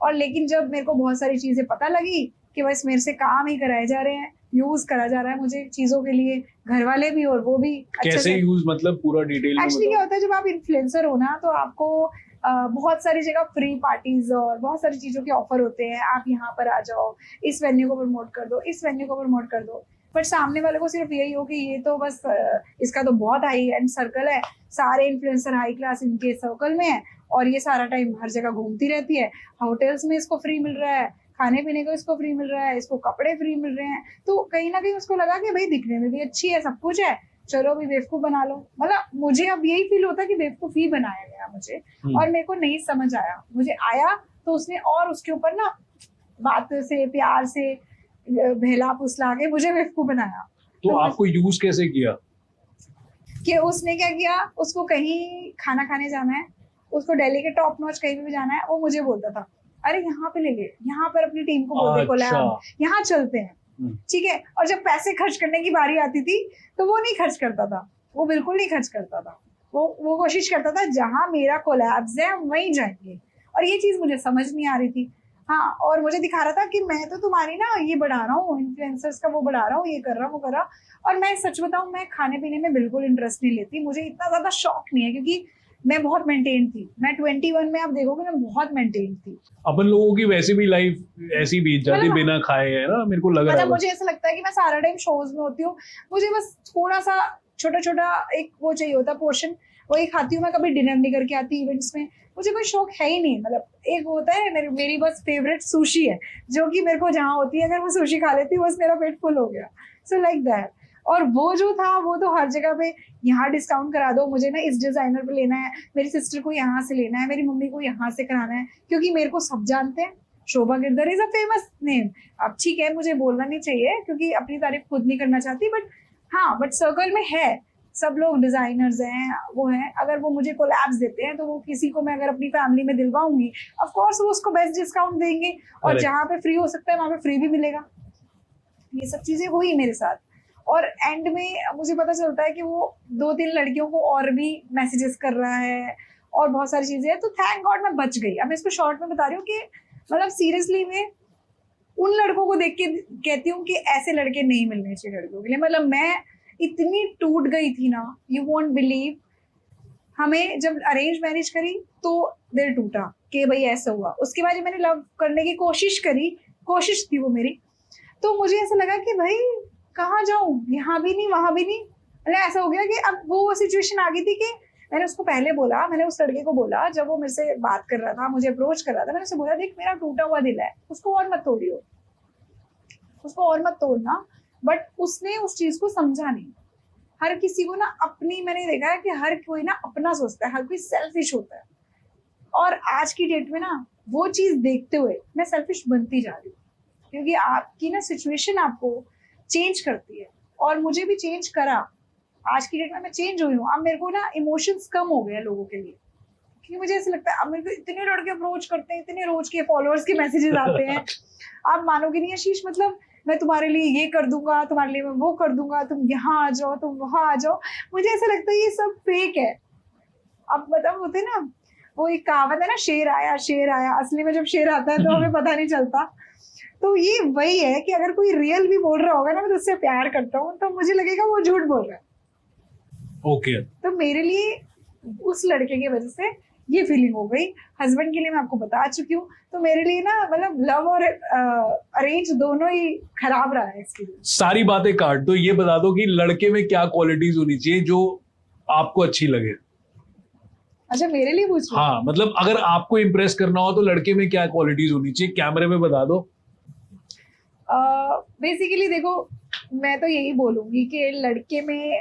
और लेकिन जब मेरे को बहुत सारी चीजें पता लगी कि बस मेरे से काम ही कराए जा रहे हैं, यूज करा जा रहा है मुझे चीजों के लिए, घर वाले भी और वो भी कैसे यूज, मतलब पूरा डिटेल में एक्चुअली क्या बताओ। होता है जब आप इन्फ्लुएंसर हो ना, तो आपको बहुत सारी जगह फ्री पार्टीज और बहुत सारी चीजों के ऑफर होते हैं, आप यहाँ पर आ जाओ, इस वेन्यू को प्रमोट कर दो, इस वेन्यू को प्रमोट कर दो, बट सामने वाले को सिर्फ यही हो कि ये तो बस इसका तो बहुत हाई एंड सर्कल है, सारे इन्फ्लुएंसर हाई क्लास इनके सर्कल में है और ये सारा टाइम हर जगह घूमती रहती है, होटल्स में इसको फ्री मिल रहा है, खाने पीने को इसको फ्री मिल रहा है, इसको कपड़े फ्री मिल रहे हैं, तो कहीं ना कहीं उसको लगा कि भाई दिखने में भी अच्छी है, सब कुछ है, चलो भी बेवकूफ बना लो। मतलब मुझे अब यही फील होता है कि बेवकूफ ही बनाया गया मुझे, और मेरे को नहीं समझ आया, मुझे आया तो उसने और उसके ऊपर ना बात से प्यार से बहला फुसला के मुझे बेवकूफ बनाया। तो आपको यूज कैसे किया? कि उसने क्या किया, उसको कहीं खाना खाने जाना है, उसको दिल्ली के टॉप नॉच कहीं भी जाना है, वो मुझे बोलता था अरे यहाँ पे ले ले, यहाँ पर अपनी टीम को बोल दे कोलैब, यहाँ चलते हैं, ठीक है। और जब पैसे खर्च करने की बारी आती थी तो वो नहीं खर्च करता था, वो बिल्कुल नहीं खर्च करता था, वो कोशिश करता था जहां मेरा कोलैब्स है हम वहीं जाएंगे, और ये चीज मुझे समझ नहीं आ रही थी। हाँ, और मुझे दिखा रहा था कि मैं तो तुम्हारी ना ये बढ़ा रहा हूँ, इन्फ्लुएंसर्स का वो बढ़ा रहा हूँ, ये कर रहा हूँ, वो कर रहा हूँ। और मैं सच बताऊँ, मैं खाने पीने में बिल्कुल इंटरेस्ट नहीं लेती, मुझे इतना ज्यादा शौक नहीं है, क्योंकि मैं बहुत मेंटेन थी, मैं 21 में आप देखोगे मैं बहुत मेंटेन थी। अपन लोगों की वैसे भी लाइफ ऐसी बीत जाती मतलब- बिना खाए, है ना, मेरे को लग रहा है। मुझे ऐसा लगता है कि मैं सारा टाइम शोज में होती हूँ, मुझे बस थोड़ा सा छोटा छोटा एक वो चाहिए होता पोर्शन, वही खाती हूँ मैं, कभी डिनर नहीं करके आती इवेंट्स में, मुझे कोई शौक है ही नहीं। मतलब एक होता है मेरी बस फेवरेट सुशी है, जो कि मेरे को जहाँ होती है, अगर मैं सुशी खा लेती हूँ बस मेरा पेट फुल हो गया, सो लाइक दैट। और वो जो था वो तो हर जगह पे, यहाँ डिस्काउंट करा दो, मुझे ना इस डिजाइनर पे लेना है, मेरी सिस्टर को यहाँ से लेना है, मेरी मम्मी को यहाँ से कराना है, क्योंकि मेरे को सब जानते हैं, Shobha Girdhar is a famous name. अब ठीक है, मुझे बोलना नहीं चाहिए क्योंकि अपनी तारीफ खुद नहीं करना चाहती, बट हाँ, बट सर्कल में है, सब लोग डिजाइनर्स हैं, वो हैं, अगर वो मुझे कोलैब्स देते हैं तो वो किसी को मैं अगर अपनी फैमिली में दिलवाऊंगी, ऑफ कोर्स वो उसको बेस्ट डिस्काउंट देंगे, और Correct. जहाँ पे फ्री हो सकता है वहां पे फ्री भी मिलेगा। ये सब चीजें हुई मेरे साथ, और एंड में मुझे पता चलता है कि वो 2-3 लड़कियों को और भी मैसेजेस कर रहा है और बहुत सारी चीजें हैं, तो थैंक गॉड मैं बच गई। अब मैं इसको शॉर्ट में बता रही हूँ कि मतलब सीरियसली मैं उन लड़कों को देख के कहती हूँ कि ऐसे लड़के नहीं मिलने चाहिए लड़कियों के लिए। मतलब मैं इतनी टूट गई थी ना, यू वोंट बिलीव। हमें जब अरेंज मैरिज करी तो दिल टूटा कि भाई ऐसा हुआ, उसके बाद जब मैंने लव करने की कोशिश थी वो मेरी, तो मुझे ऐसा लगा कि भाई कहाँ जाऊं, यहाँ भी नहीं वहां भी नहीं। मतलब ऐसा हो गया कि अब वो सिचुएशन आ गई थी कि मैंने उसको पहले बोला, मैंने उस लड़के को बोला जब वो मेरे से बात कर रहा था, मुझे अप्रोच कर रहा था, मैंने उसे बोला देख मेरा टूटा हुआ दिल है, उसको और मत तोड़ियो, उसको और मत तोड़ना। बट उसने उस चीज को समझा नहीं। हर किसी को ना अपनी, मैंने देखा है कि हर कोई ना अपना सोचता है, हर कोई सेल्फिश होता है, और आज की डेट में ना वो चीज देखते हुए मैं सेल्फिश बनती जा रही हूँ, क्योंकि आपकी ना सिचुएशन आपको चेंज करती है, और मुझे भी चेंज करा। आज की डेट में मैं चेंज हुई हूँ, अब मेरे को ना इमोशंस कम हो गए लोगों के लिए, क्योंकि मुझे ऐसा लगता है अब मेरे को इतने लड़के अप्रोच करते हैं, इतने रोज के फॉलोअर्स के मैसेजेस आते हैं, आप मानोगे नहीं आशीष, मतलब मैं तुम्हारे लिए ये कर दूंगा, तुम्हारे लिए मैं वो कर दूंगा, तुम यहाँ आ जाओ, तुम वहां आ जाओ। मुझे ऐसा लगता है ये सब फेक है। अब मतलब होते ना, वो एक कहावत है ना, शेर आया, असली में जब शेर आता है तो हमें पता नहीं चलता। तो ये वही है कि अगर कोई रियल भी बोल रहा होगा ना, मैं तो उससे प्यार करता हूँ, तो मुझे लगेगा वो झूठ बोल रहा है। ओके। तो मेरे लिए उस लड़के की वजह से ये फीलिंग हो गई। हस्बैंड के लिए मैं आपको बता चुकी हूँ, तो मेरे लिए ना मतलब लव और अरेंज दोनों ही खराब रहा है इसके लिए। सारी बातें काट दो, ये बता दो कि लड़के में क्या क्वालिटीज होनी चाहिए जो आपको अच्छी लगे। अच्छा, मेरे लिए पूछ रहे हो? हाँ, मतलब अगर आपको इम्प्रेस करना हो तो लड़के में क्या क्वालिटीज होनी चाहिए, कैमरे में बता दो। बेसिकली देखो, मैं तो यही बोलूंगी कि लड़के में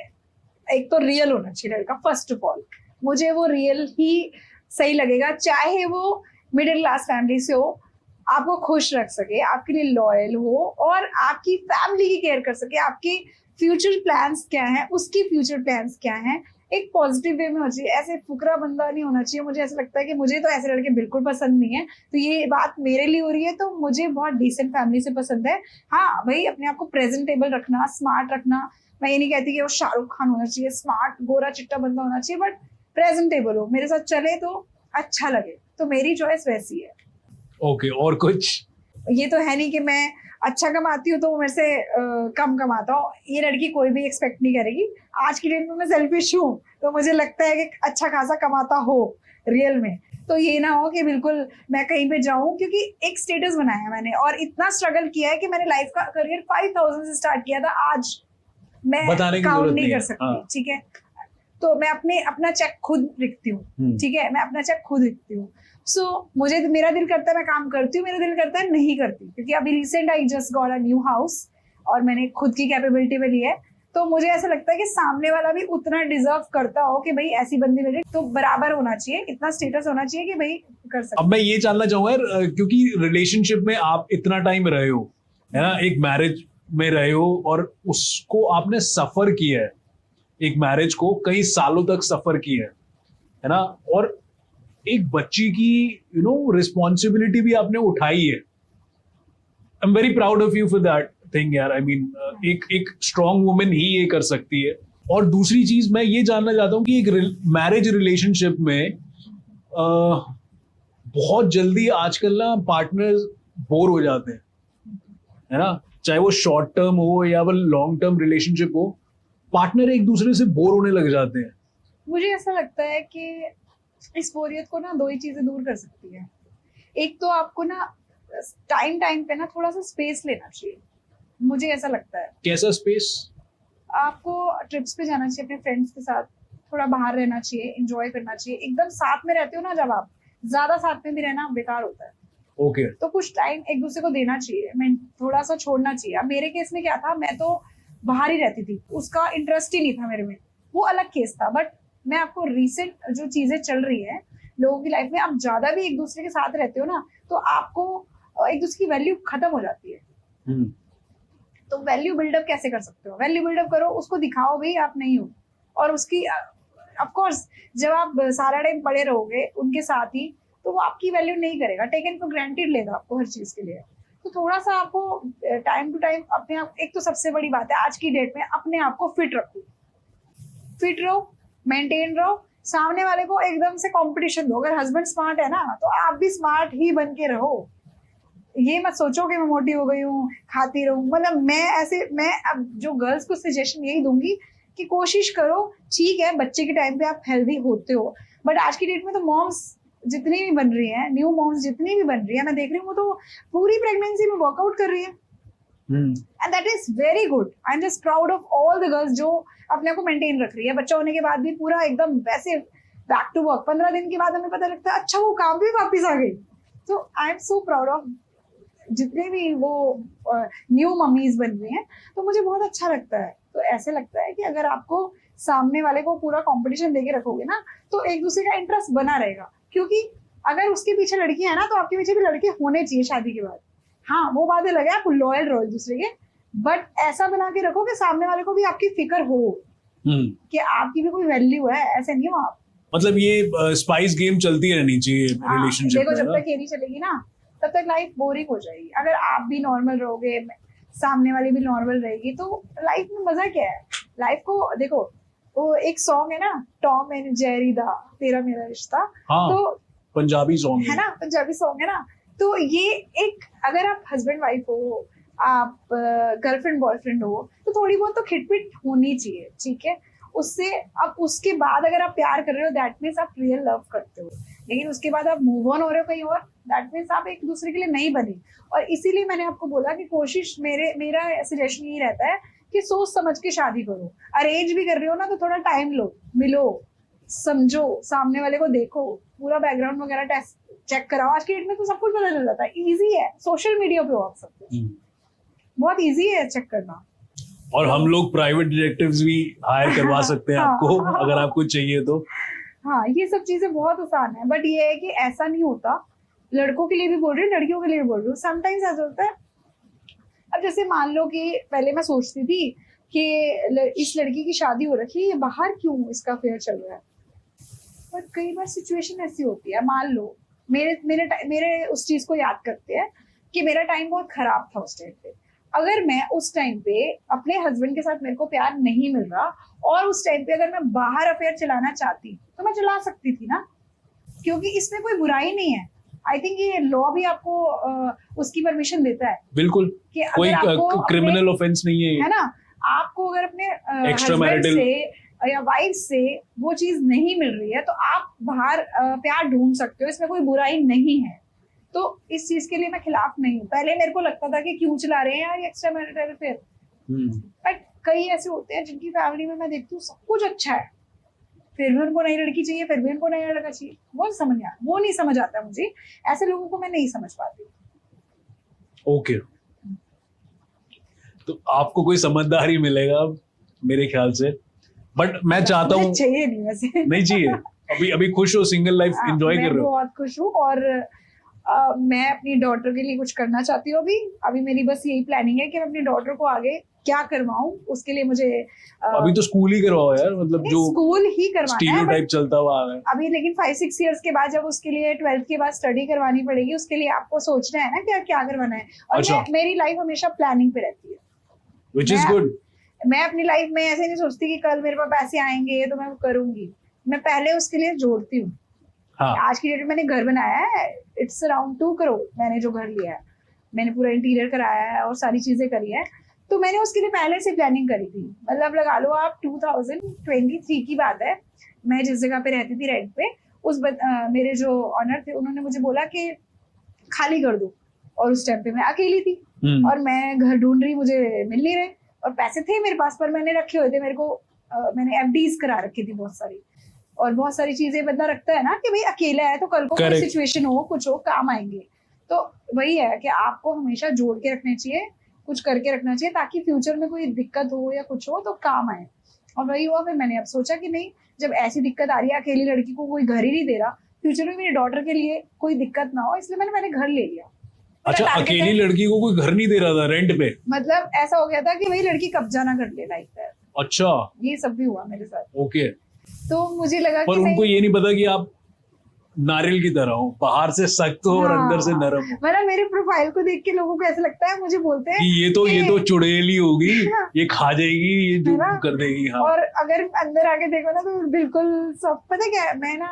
एक तो रियल होना चाहिए लड़का, फर्स्ट ऑफ ऑल। मुझे वो रियल ही सही लगेगा, चाहे वो मिडिल क्लास फैमिली से हो, आपको खुश रख सके, आपके लिए लॉयल हो, और आपकी फैमिली की केयर कर सके, आपके फ्यूचर प्लान्स क्या हैं, उसकी फ्यूचर प्लान्स क्या हैं, एक पॉजिटिव वे में होना चाहिए। ऐसे फुकरा बंदा नहीं होना चाहिए। मुझे ऐसा लगता है कि मुझे तो ऐसे लड़के बिल्कुल पसंद नहीं है, तो ये बात मेरे लिए हो रही है, तो मुझे बहुत डिसेंट फैमिली से पसंद है। हाँ भाई, अपने आप को प्रेजेंटेबल रखना, स्मार्ट रखना। मैं ये नहीं कहती कि वो शाहरुख खान होना चाहिए, स्मार्ट गोरा चिट्टा बंदा होना चाहिए, बट प्रेजेंटेबल हो, मेरे साथ चले तो अच्छा लगे, तो मेरी चॉइस वैसी है। ओके, और कुछ? ये तो है नहीं कि मैं अच्छा कमाती हूँ तो वो मेरे से कम कमाता हूँ, ये लड़की कोई भी एक्सपेक्ट नहीं करेगी। आज की डेट में मैं सेल्फिश हूँ, तो मुझे लगता है कि अच्छा खासा कमाता हो रियल में, तो ये ना हो कि बिल्कुल मैं कहीं पे जाऊं, क्योंकि एक स्टेटस बनाया है मैंने और इतना स्ट्रगल किया है कि मैंने लाइफ का करियर 5,000 से स्टार्ट किया था, आज मैं बताने की काउंट जरूरत नहीं नहीं कर है। सकती। हाँ। ठीक है, तो मैं अपना चेक खुद लिखती हूँ। ठीक है, मैं अपना चेक खुद लिखती हूँ। सो मुझे मेरा दिल करता है मैं काम करती हूँ, मेरा दिल करता है नहीं करती, क्योंकि अभी recent I just got a new house और मैंने खुद की कैपेबिलिटी पे ली है, तो मुझे ऐसा लगता है कि सामने वाला भी उतना डिजर्व करता हो कि भाई ऐसी बंदी मिले, तो बराबर होना चाहिए, इतना स्टेटस होना चाहिए कि भाई कर सकते। अब मैं ये जानना चाहूंगा यार, क्योंकि रिलेशनशिप में आप इतना टाइम रहे हो, है ना, एक मैरिज में रहे हो और उसको आपने सफर किया है, एक मैरिज को कई सालों तक सफर किया है ना, और एक बच्ची की रिस्पॉन्सिबिलिटी भी आपने उठाई है। I am very proud of you for that thing यार। आई मीन एक स्ट्रॉन्ग वुमेन ही ये कर सकती है। और दूसरी चीज मैं ये जानना चाहता हूँ कि एक मैरिज रिलेशनशिप में बहुत जल्दी आजकल ना पार्टनर्स बोर हो जाते हैं, है ना, चाहे वो शॉर्ट टर्म हो या वो लॉन्ग टर्म रिलेशनशिप हो, पार्टनर एक दूसरे से बोर होने लग जाते हैं। मुझे ऐसा लगता है कि इस बोरियत को ना दो ही चीजें दूर कर सकती है। एक तो आपको ना टाइम पे ना थोड़ा सा स्पेस लेना चाहिए, मुझे ऐसा लगता है। कैसा स्पेस? आपको ट्रिप्स पे जाना चाहिए अपने फ्रेंड्स के साथ, थोड़ा बाहर रहना चाहिए, एंजॉय करना चाहिए। एकदम साथ में रहते हो ना, जब आप ज्यादा साथ में भी रहना बेकार होता है। ओके। तो कुछ टाइम एक दूसरे को देना चाहिए, मैं थोड़ा सा छोड़ना चाहिए। अब मेरे केस में क्या था, मैं तो बाहर ही रहती थी, उसका इंटरेस्ट ही नहीं था मेरे में, वो अलग केस था। बट मैं आपको रिसेंट जो चीजें चल रही है लोगों की लाइफ में, आप ज्यादा भी एक दूसरे के साथ रहते हो ना, तो आपको एक दूसरे की वैल्यू खत्म हो जाती है। तो वैल्यू बिल्डअप कैसे कर सकते हो? वैल्यू बिल्डअप करो, उसको दिखाओ भाई आप नहीं हो, और उसकी ऑफ कोर्स जब आप सारा टाइम पड़े रहोगे उनके साथ ही, तो वो आपकी वैल्यू नहीं करेगा, टेकन फॉर ग्रांटेड लेगा आपको हर चीज के लिए। तो थोड़ा सा आपको टाइम टू टाइम अपने आप, एक तो सबसे बड़ी बात है आज की डेट में, अपने आप को फिट रखो, फिट रहो, मेंटेन रहो, सामने वाले को एकदम से कंपटीशन दो। अगर हस्बैंड स्मार्ट है ना, तो आप भी स्मार्ट ही बन के रहो। ये मत सोचो कि मैं मोटी हो गई हूँ, खाती रहूं। मतलब मैं अब जो गर्ल्स को सजेशन यही दूंगी कि कोशिश करो। ठीक है, बच्चे के टाइम पे आप हेल्दी होते हो, बट आज की डेट में तो मॉम्स जितनी भी बन रही हैं, न्यू मॉम्स जितनी भी बन रही है, मैं देख रही हूँ, वो तो पूरी प्रेगनेंसी में वर्कआउट कर रही है, and that is very good. I am just proud of all the girls जो अपने आप को मेंटेन रख रही है, बच्चा होने के बाद भी पूरा एकदम वैसे बैक टू वर्क। 15 दिन के बाद हमें पता लगता है अच्छा वो काम भी वापिस आ गई। तो I am so proud of जितने भी वो न्यू मम्मीज बन रही हैं, तो मुझे बहुत अच्छा लगता है। तो ऐसे लगता है कि अगर आपको सामने वाले को पूरा कंपटीशन देके रखोगे ना, तो एक दूसरे का इंटरेस्ट बना रहेगा, क्योंकि अगर उसके पीछे लड़की है ना, तो आपके पीछे भी लड़के होने चाहिए शादी के बाद। हाँ, वो बात अलग है, आप लॉयल रहो एक दूसरे के, बट ऐसा बना के रखो कि सामने वाले को भी आपकी फिक्र हो कि आपकी भी कोई वैल्यू है, ऐसे नहीं हो आप। मतलब ये स्पाइस गेम चलती रहनी चाहिए रिलेशनशिप देखो, में जब ना? तक ये नहीं चलेगी ना, तब तक लाइफ बोरिंग हो जाएगी। अगर आप भी नॉर्मल रहोगे, सामने वाली भी नॉर्मल रहेगी, तो लाइफ में मजा क्या है? लाइफ को देखो, वो एक सॉन्ग है ना, टॉम एंड जेरी दा तेरा मेरा रिश्ता। हाँ, तो पंजाबी सॉन्ग है ना, पंजाबी सॉन्ग है ना। तो ये एक, अगर आप हस्बैंड वाइफ हो, आप गर्लफ्रेंड बॉयफ्रेंड हो, तो थोड़ी बहुत तो खिटपिट होनी चाहिए, ठीक है। उससे अब उसके बाद अगर आप प्यार कर रहे हो, दैट मीन्स आप रियल लव करते हो। लेकिन उसके बाद आप मूव ऑन हो रहे हो कहीं और, दैट मीन्स आप एक दूसरे के लिए नहीं बने। और इसीलिए मैंने आपको बोला कि कोशिश, मेरा सजेशन यही रहता है कि सोच समझ के शादी करो। अरेंज भी कर रहे हो ना, तो थोड़ा टाइम लो, मिलो, समझो, सामने वाले को देखो, पूरा बैकग्राउंड वगैरह टेस्ट चेक कराओ। आज की डेट में तो सब कुछ पता चल जाता है, इजी है, सोशल मीडिया पे हो आप सब कुछ, बहुत इजी है चेक करना। और हम लोग प्राइवेट डिटेक्टिव्स भी हायर करवा सकते हैं आपको, अगर आपको चाहिए तो। हाँ, ये सब चीजें बहुत आसान है, बट ये है कि ऐसा नहीं होता। लड़कों के लिए भी बोल रही हूँ, लड़कियों के लिए भी बोल रही हूँ। समटाइम्स ऐसा होता है, अब जैसे मान लो कि पहले मैं सोचती थी कि इस लड़की की शादी हो रखी है, बाहर क्यों इसका अफेयर चल रहा है। बट कई बार सिचुएशन ऐसी होती है, मान लो मेरे उस चीज को याद करते हैं कि मेरा टाइम बहुत खराब था उस टाइम पे। अगर मैं उस टाइम पे अपने हस्बैंड के साथ, मेरे को प्यार नहीं मिल रहा, और उस टाइम पे अगर मैं बाहर अफेयर चलाना चाहती, तो मैं चला सकती थी ना, क्योंकि इसमें कोई बुराई नहीं है। आई थिंक ये लॉ भी आपको उसकी परमिशन देता है बिल्कुल, कि कोई अगर आपको क्रिमिनल ऑफेंस नहीं है है ना, आपको अगर अपने Extra हस्बैंड marital- से या वाइफ से वो चीज नहीं मिल रही है तो आप बाहर प्यार ढूंढ सकते हो, इसमें कोई बुराई नहीं है। तो इस चीज के लिए मैं खिलाफ नहीं हूँ। पहले मेरे को लगता था कि क्यों चला रहे हैं यार एक्स्ट्रा मैरिटल अफेयर, बट कई ऐसे होते हैं जिनकी फैमिली में मैं देखती हूँ सब कुछ अच्छा है, फिर भी उनको नई लड़की चाहिए, फिर भी उनको नया लड़का चाहिए। वो नहीं समझ आता मुझे, ऐसे लोगों को मैं नहीं समझ पाती। ओके, तो आपको कोई समझदार ही मिलेगा मेरे ख्याल से, बट मैं चाहता हूँ चाहिए नहीं वैसे नहीं चाहिए, अभी खुश हो, सिंगल लाइफ एंजॉय कर रहे मैं हो। बहुत खुश हूँ और मैं अपनी डॉटर के लिए कुछ करना चाहती हूँ। अभी मेरी बस यही प्लानिंग है कि मैं अपनी डॉटर को आगे क्या करवाऊं, उसके लिए मुझे अभी तो स्कूल ही करवाओ यार, मतलब जो स्कूल ही करवाना है स्टीरियोटाइप चलता हुआ आ रहा है अभी। लेकिन 5-6 इयर्स के बाद जब उसके लिए 12th के बाद स्टडी करवानी पड़ेगी, उसके लिए आपको सोचना है ना क्या क्या करवाना है। और अच्छा। मेरी लाइफ हमेशा प्लानिंग पे रहती है, विच इज गुड। मैं अपनी लाइफ में ऐसे नहीं सोचती कि कल मेरे पास पैसे आएंगे तो मैं वो करूंगी, मैं पहले उसके लिए जोड़ती हूँ। हाँ, आज की डेट में मैंने घर बनाया है, इट्स अराउंड 2 करोड़ मैंने जो घर लिया है, मैंने पूरा इंटीरियर कराया है और सारी चीजें करी है, तो मैंने उसके लिए पहले से प्लानिंग करी थी। मतलब लगा लो आप 2023 की बात है, मैं जिस जगह पे रहती थी रेंट पे, मेरे जो ऑनर थे उन्होंने मुझे बोला कि खाली कर दो, और उस टाइम पे मैं अकेली थी और मैं घर ढूंढ रही, मुझे मिल नहीं रहे, और पैसे थे मेरे पास पर मैंने रखे हुए थे, मैंने एफडीज करा रखी थी बहुत सारी, और बहुत सारी चीजें बंदा रखता है ना कि भाई अकेला है तो कल को कोई सिचुएशन हो कुछ हो काम आएंगे। तो वही है कि आपको हमेशा जोड़ के रखने चाहिए, कुछ करके रखना चाहिए ताकि फ्यूचर में कोई दिक्कत हो या कुछ हो तो काम आए। और वही हुआ, फिर मैंने अब सोचा कि नहीं, जब ऐसी दिक्कत आ रही है, अकेली लड़की को कोई घर ही नहीं दे रहा, फ्यूचर में मेरी डॉटर के लिए कोई दिक्कत ना हो, इसलिए मैंने घर ले लिया। अच्छा, अकेली लड़की को कोई घर नहीं दे रहा था रेंट पे? मतलब ऐसा हो गया था कि वही लड़की कब्जा ना कर ले लाइफ पे। अच्छा, ये सब भी हुआ मेरे साथ। ओके। तो मुझे लगा पर कि उनको ये नहीं पता कि आप नारियल की तरह हो, बाहर से सख्त हो और अंदर से नरम हो। मतलब मेरे प्रोफाइल को देख के लोगों को ऐसा लगता है, मुझे बोलते हैं कि ये तो चुड़ैली होगी, ये खा जाएगी, ये जो कर देगी। हाँ। और अगर अंदर आके देखो ना तो बिल्कुल सब पता क्या है, मैं ना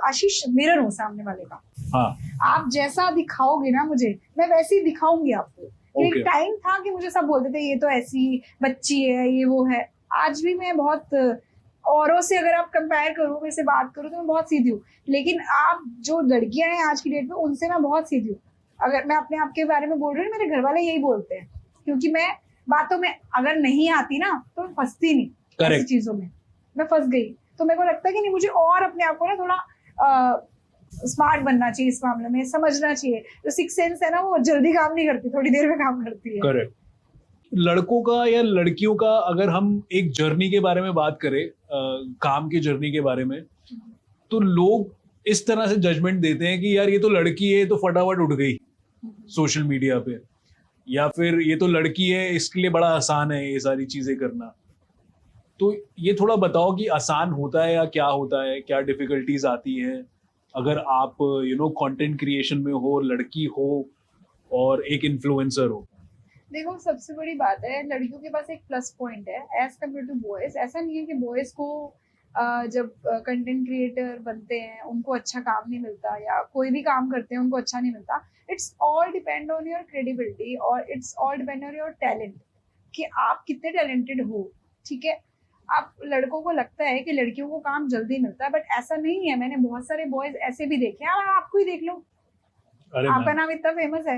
आशीष मिरर हूँ सामने वाले का। हाँ। आप जैसा दिखाओगे ना मुझे, मैं वैसे ही दिखाऊंगी आपको। एक टाइम था कि मुझे सब बोलते थे ये तो ऐसी बच्ची है, ये वो है। आज भी मैं बहुत औरों से अगर आप कंपेयर करो, मेरे से बात करो तो मैं बहुत सीधी हूँ, लेकिन आप जो लड़कियां हैं आज की डेट में उनसे मैं बहुत सीधी हूँ। अगर मैं अपने आप के बारे में बोल रही हूँ, मेरे घर वाले यही बोलते हैं, क्योंकि मैं बातों में अगर नहीं आती ना तो मैं फंसती नहीं ऐसी चीजों में। मैं फंस गई तो मेरे को लगता है कि नहीं, मुझे और अपने आप को ना थोड़ा स्मार्ट बनना चाहिए, इस मामले में समझना चाहिए। जो सिक्स सेंस है ना वो जल्दी काम नहीं करती, थोड़ी देर में काम करती है। करेक्ट। लड़कों का या लड़कियों का अगर हम एक जर्नी के बारे में बात करें, काम की जर्नी के बारे में, तो लोग इस तरह से जजमेंट देते हैं कि यार ये तो लड़की है तो फटाफट उठ गई सोशल मीडिया पे, या फिर ये तो लड़की है इसके लिए बड़ा आसान है ये सारी चीजें करना। तो ये थोड़ा बताओ कि आसान होता है या क्या होता है, क्या डिफिकल्टीज आती है अगर आप कंटेंट क्रिएशन में हो, लड़की हो और एक इन्फ्लुएंसर हो? देखो, सबसे बड़ी बात है, लड़कियों के पास एक प्लस पॉइंट है एज कम्पेयर टू बॉयज। ऐसा नहीं है कि बॉयज को जब कंटेंट क्रिएटर बनते हैं उनको अच्छा काम नहीं मिलता, या कोई भी काम करते हैं उनको अच्छा नहीं मिलता। It's all depend on your credibility और it's all depend on your talent, कि आप कितने टैलेंटेड हो। ठीक है, आप लड़कों को लगता है कि लड़कियों को काम जल्दी मिलता है, बट ऐसा नहीं है। मैंने बहुत सारे बॉयज ऐसे भी देखे हैं, आपको ही देख लो, आपका नाम इतना फेमस है,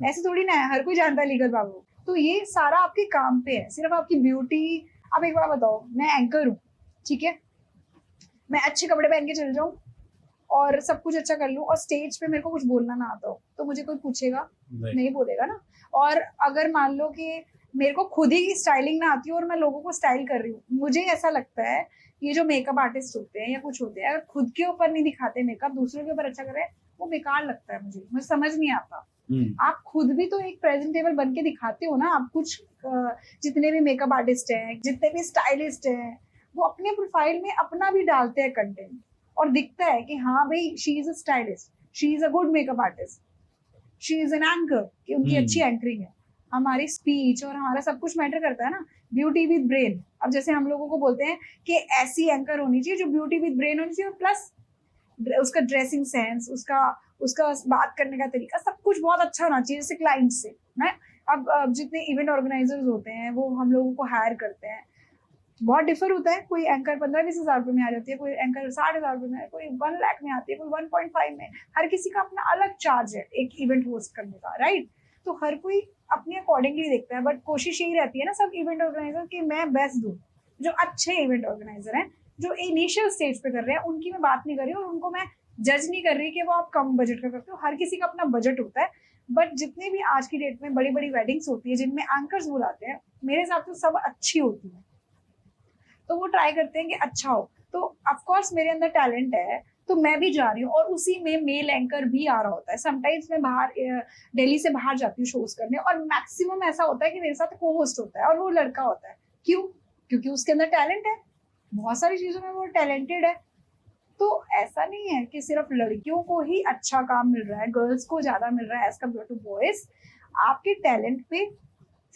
ऐसे थोड़ी ना है, हर कोई जानता है लीगल बाबू। तो ये सारा आपके काम पे है, सिर्फ आपकी ब्यूटी। अब एक बार बताओ, मैं एंकर हूँ, ठीक है, मैं अच्छे कपड़े पहन के चल जाऊं और सब कुछ अच्छा कर लूं और स्टेज पे मेरे को कुछ बोलना ना आता हो तो मुझे कोई पूछेगा? नहीं बोलेगा ना। और अगर मान लो कि मेरे को खुद ही स्टाइलिंग ना आती हो और मैं लोगों को स्टाइल कर रही हूँ, मुझे ऐसा लगता है ये जो मेकअप आर्टिस्ट होते हैं या कुछ होते हैं, अगर खुद के ऊपर नहीं दिखाते मेकअप, दूसरों के ऊपर अच्छा कर रहे हैं, वो बेकार लगता है मुझे समझ नहीं आता। आप खुद भी तो एक प्रेजेंटेबल बन के दिखाते हो ना। आप कुछ जितने भी मेकअप आर्टिस्ट हैं, जितने भी स्टाइलिस्ट हैं, वो अपने प्रोफाइल में अपना भी डालते हैं कंटेंट, और दिखता है कि हाँ भाई, she is a stylist, she is a good makeup artist, she is an anchor, कि उनकी अच्छी एंकरिंग है। हमारी स्पीच और हमारा सब कुछ मैटर करता है ना, ब्यूटी विद ब्रेन। अब जैसे हम लोगों को बोलते हैं कि ऐसी एंकर होनी चाहिए जो ब्यूटी विद ब्रेन होनी चाहिए, प्लस उसका ड्रेसिंग सेंस, उसका उसका बात करने का तरीका, सब कुछ बहुत अच्छा होना चाहिए। जैसे क्लाइंट से मैं अब जितने इवेंट ऑर्गेनाइजर्स होते हैं वो हम लोगों को हायर करते हैं, बहुत डिफर होता है। कोई एंकर 15-20 हजार रुपए में आ जाती है, कोई एंकर 60,000 रुपए में, कोई 1 लाख में आती है, कोई 1.5 में। हर किसी का अपना अलग चार्ज है एक इवेंट होस्ट करने का, राइट? तो हर कोई अपने अकॉर्डिंगली देखता है, बट कोशिश यही रहती है ना सब इवेंट ऑर्गेनाइजर की मैं बेस्ट दूं। जो अच्छे इवेंट ऑर्गेनाइजर हैं, जो इनिशियल स्टेज पे कर रहे हैं, उनकी मैं बात नहीं कर रही और उनको मैं जज नहीं कर रही कि वो आप कम बजट का करते हो। हर किसी का अपना बजट होता है, बट जितने भी आज की डेट में बड़ी बड़ी वेडिंग्स होती है जिनमें एंकर्स बुलाते हैं, मेरे हिसाब से सब अच्छी होती है। तो वो ट्राई करते हैं कि अच्छा हो। तो ऑफकोर्स मेरे अंदर टैलेंट है, तो मैं भी जा रही हूँ, और उसी में मेल एंकर भी आ रहा होता है। समटाइम्स मैं बाहर दिल्ली से बाहर जाती हूँ शोज करने, और मैक्सिमम ऐसा होता है कि मेरे साथ को होस्ट होता है और वो लड़का होता है। क्यों? क्योंकि उसके अंदर टैलेंट है, बहुत सारी चीजों में वो टैलेंटेड है। तो ऐसा नहीं है कि सिर्फ लड़कियों को ही अच्छा काम मिल रहा है, गर्ल्स को ज्यादा मिल रहा है एज कम्पेयर टू बॉयज। आपके टैलेंट पे,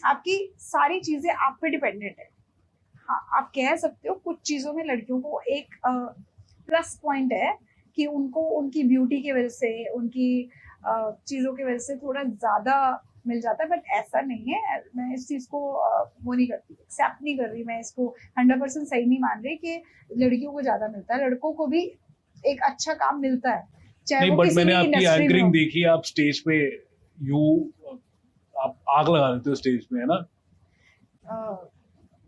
आपकी सारी चीजें आप पे डिपेंडेंट है। हाँ, आप कह सकते हो कुछ चीजों में लड़कियों को एक प्लस पॉइंट है कि उनको उनकी ब्यूटी की वजह से, उनकी चीजों की वजह से थोड़ा ज्यादा मिल जाता है, बट ऐसा नहीं है। मैं इस चीज को वो नहीं करती, एक्सेप्ट नहीं कर रही, मैं इसको 100% सही नहीं मान रही कि लड़कियों को ज्यादा मिलता है। लड़कों को भी एक अच्छा काम मिलता है, चाहे नहीं, वो बट किसी मैंने भी आपकी इंडस्ट्री में एंकरिंग हो। देखी, आप स्टेज पे यू आप आग लगा देते हो स्टेज पे, है ना?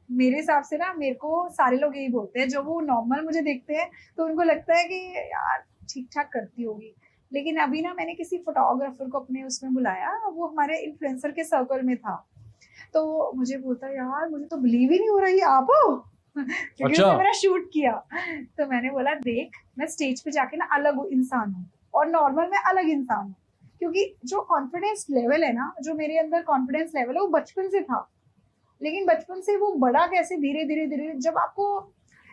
मेरे हिसाब से ना, मेरे को सारे लोग यही बोलते हैं, जो वो नॉर्मल मुझे देखते हैं तो उनको लगता है कि यार ठीक ठाक करती होगी। लेकिन अभी ना मैंने किसी फोटोग्राफर को अपने उसमें बुलाया, वो हमारे इन्फ्लुएंसर के सर्कल में था, तो मुझे बोलता यार मुझे तो बिलीव ही नहीं हो रहा है आप हो क्योंकि अच्छा। उसने मेरा शूट किया। तो मैंने बोला देख, मैं स्टेज पे जाके ना अलग इंसान हूँ और नॉर्मल में अलग इंसान हूँ, क्योंकि जो कॉन्फिडेंस लेवल है ना, जो मेरे अंदर कॉन्फिडेंस लेवल है वो बचपन से था। लेकिन बचपन से वो बड़ा कैसे, धीरे धीरे धीरे जब आपको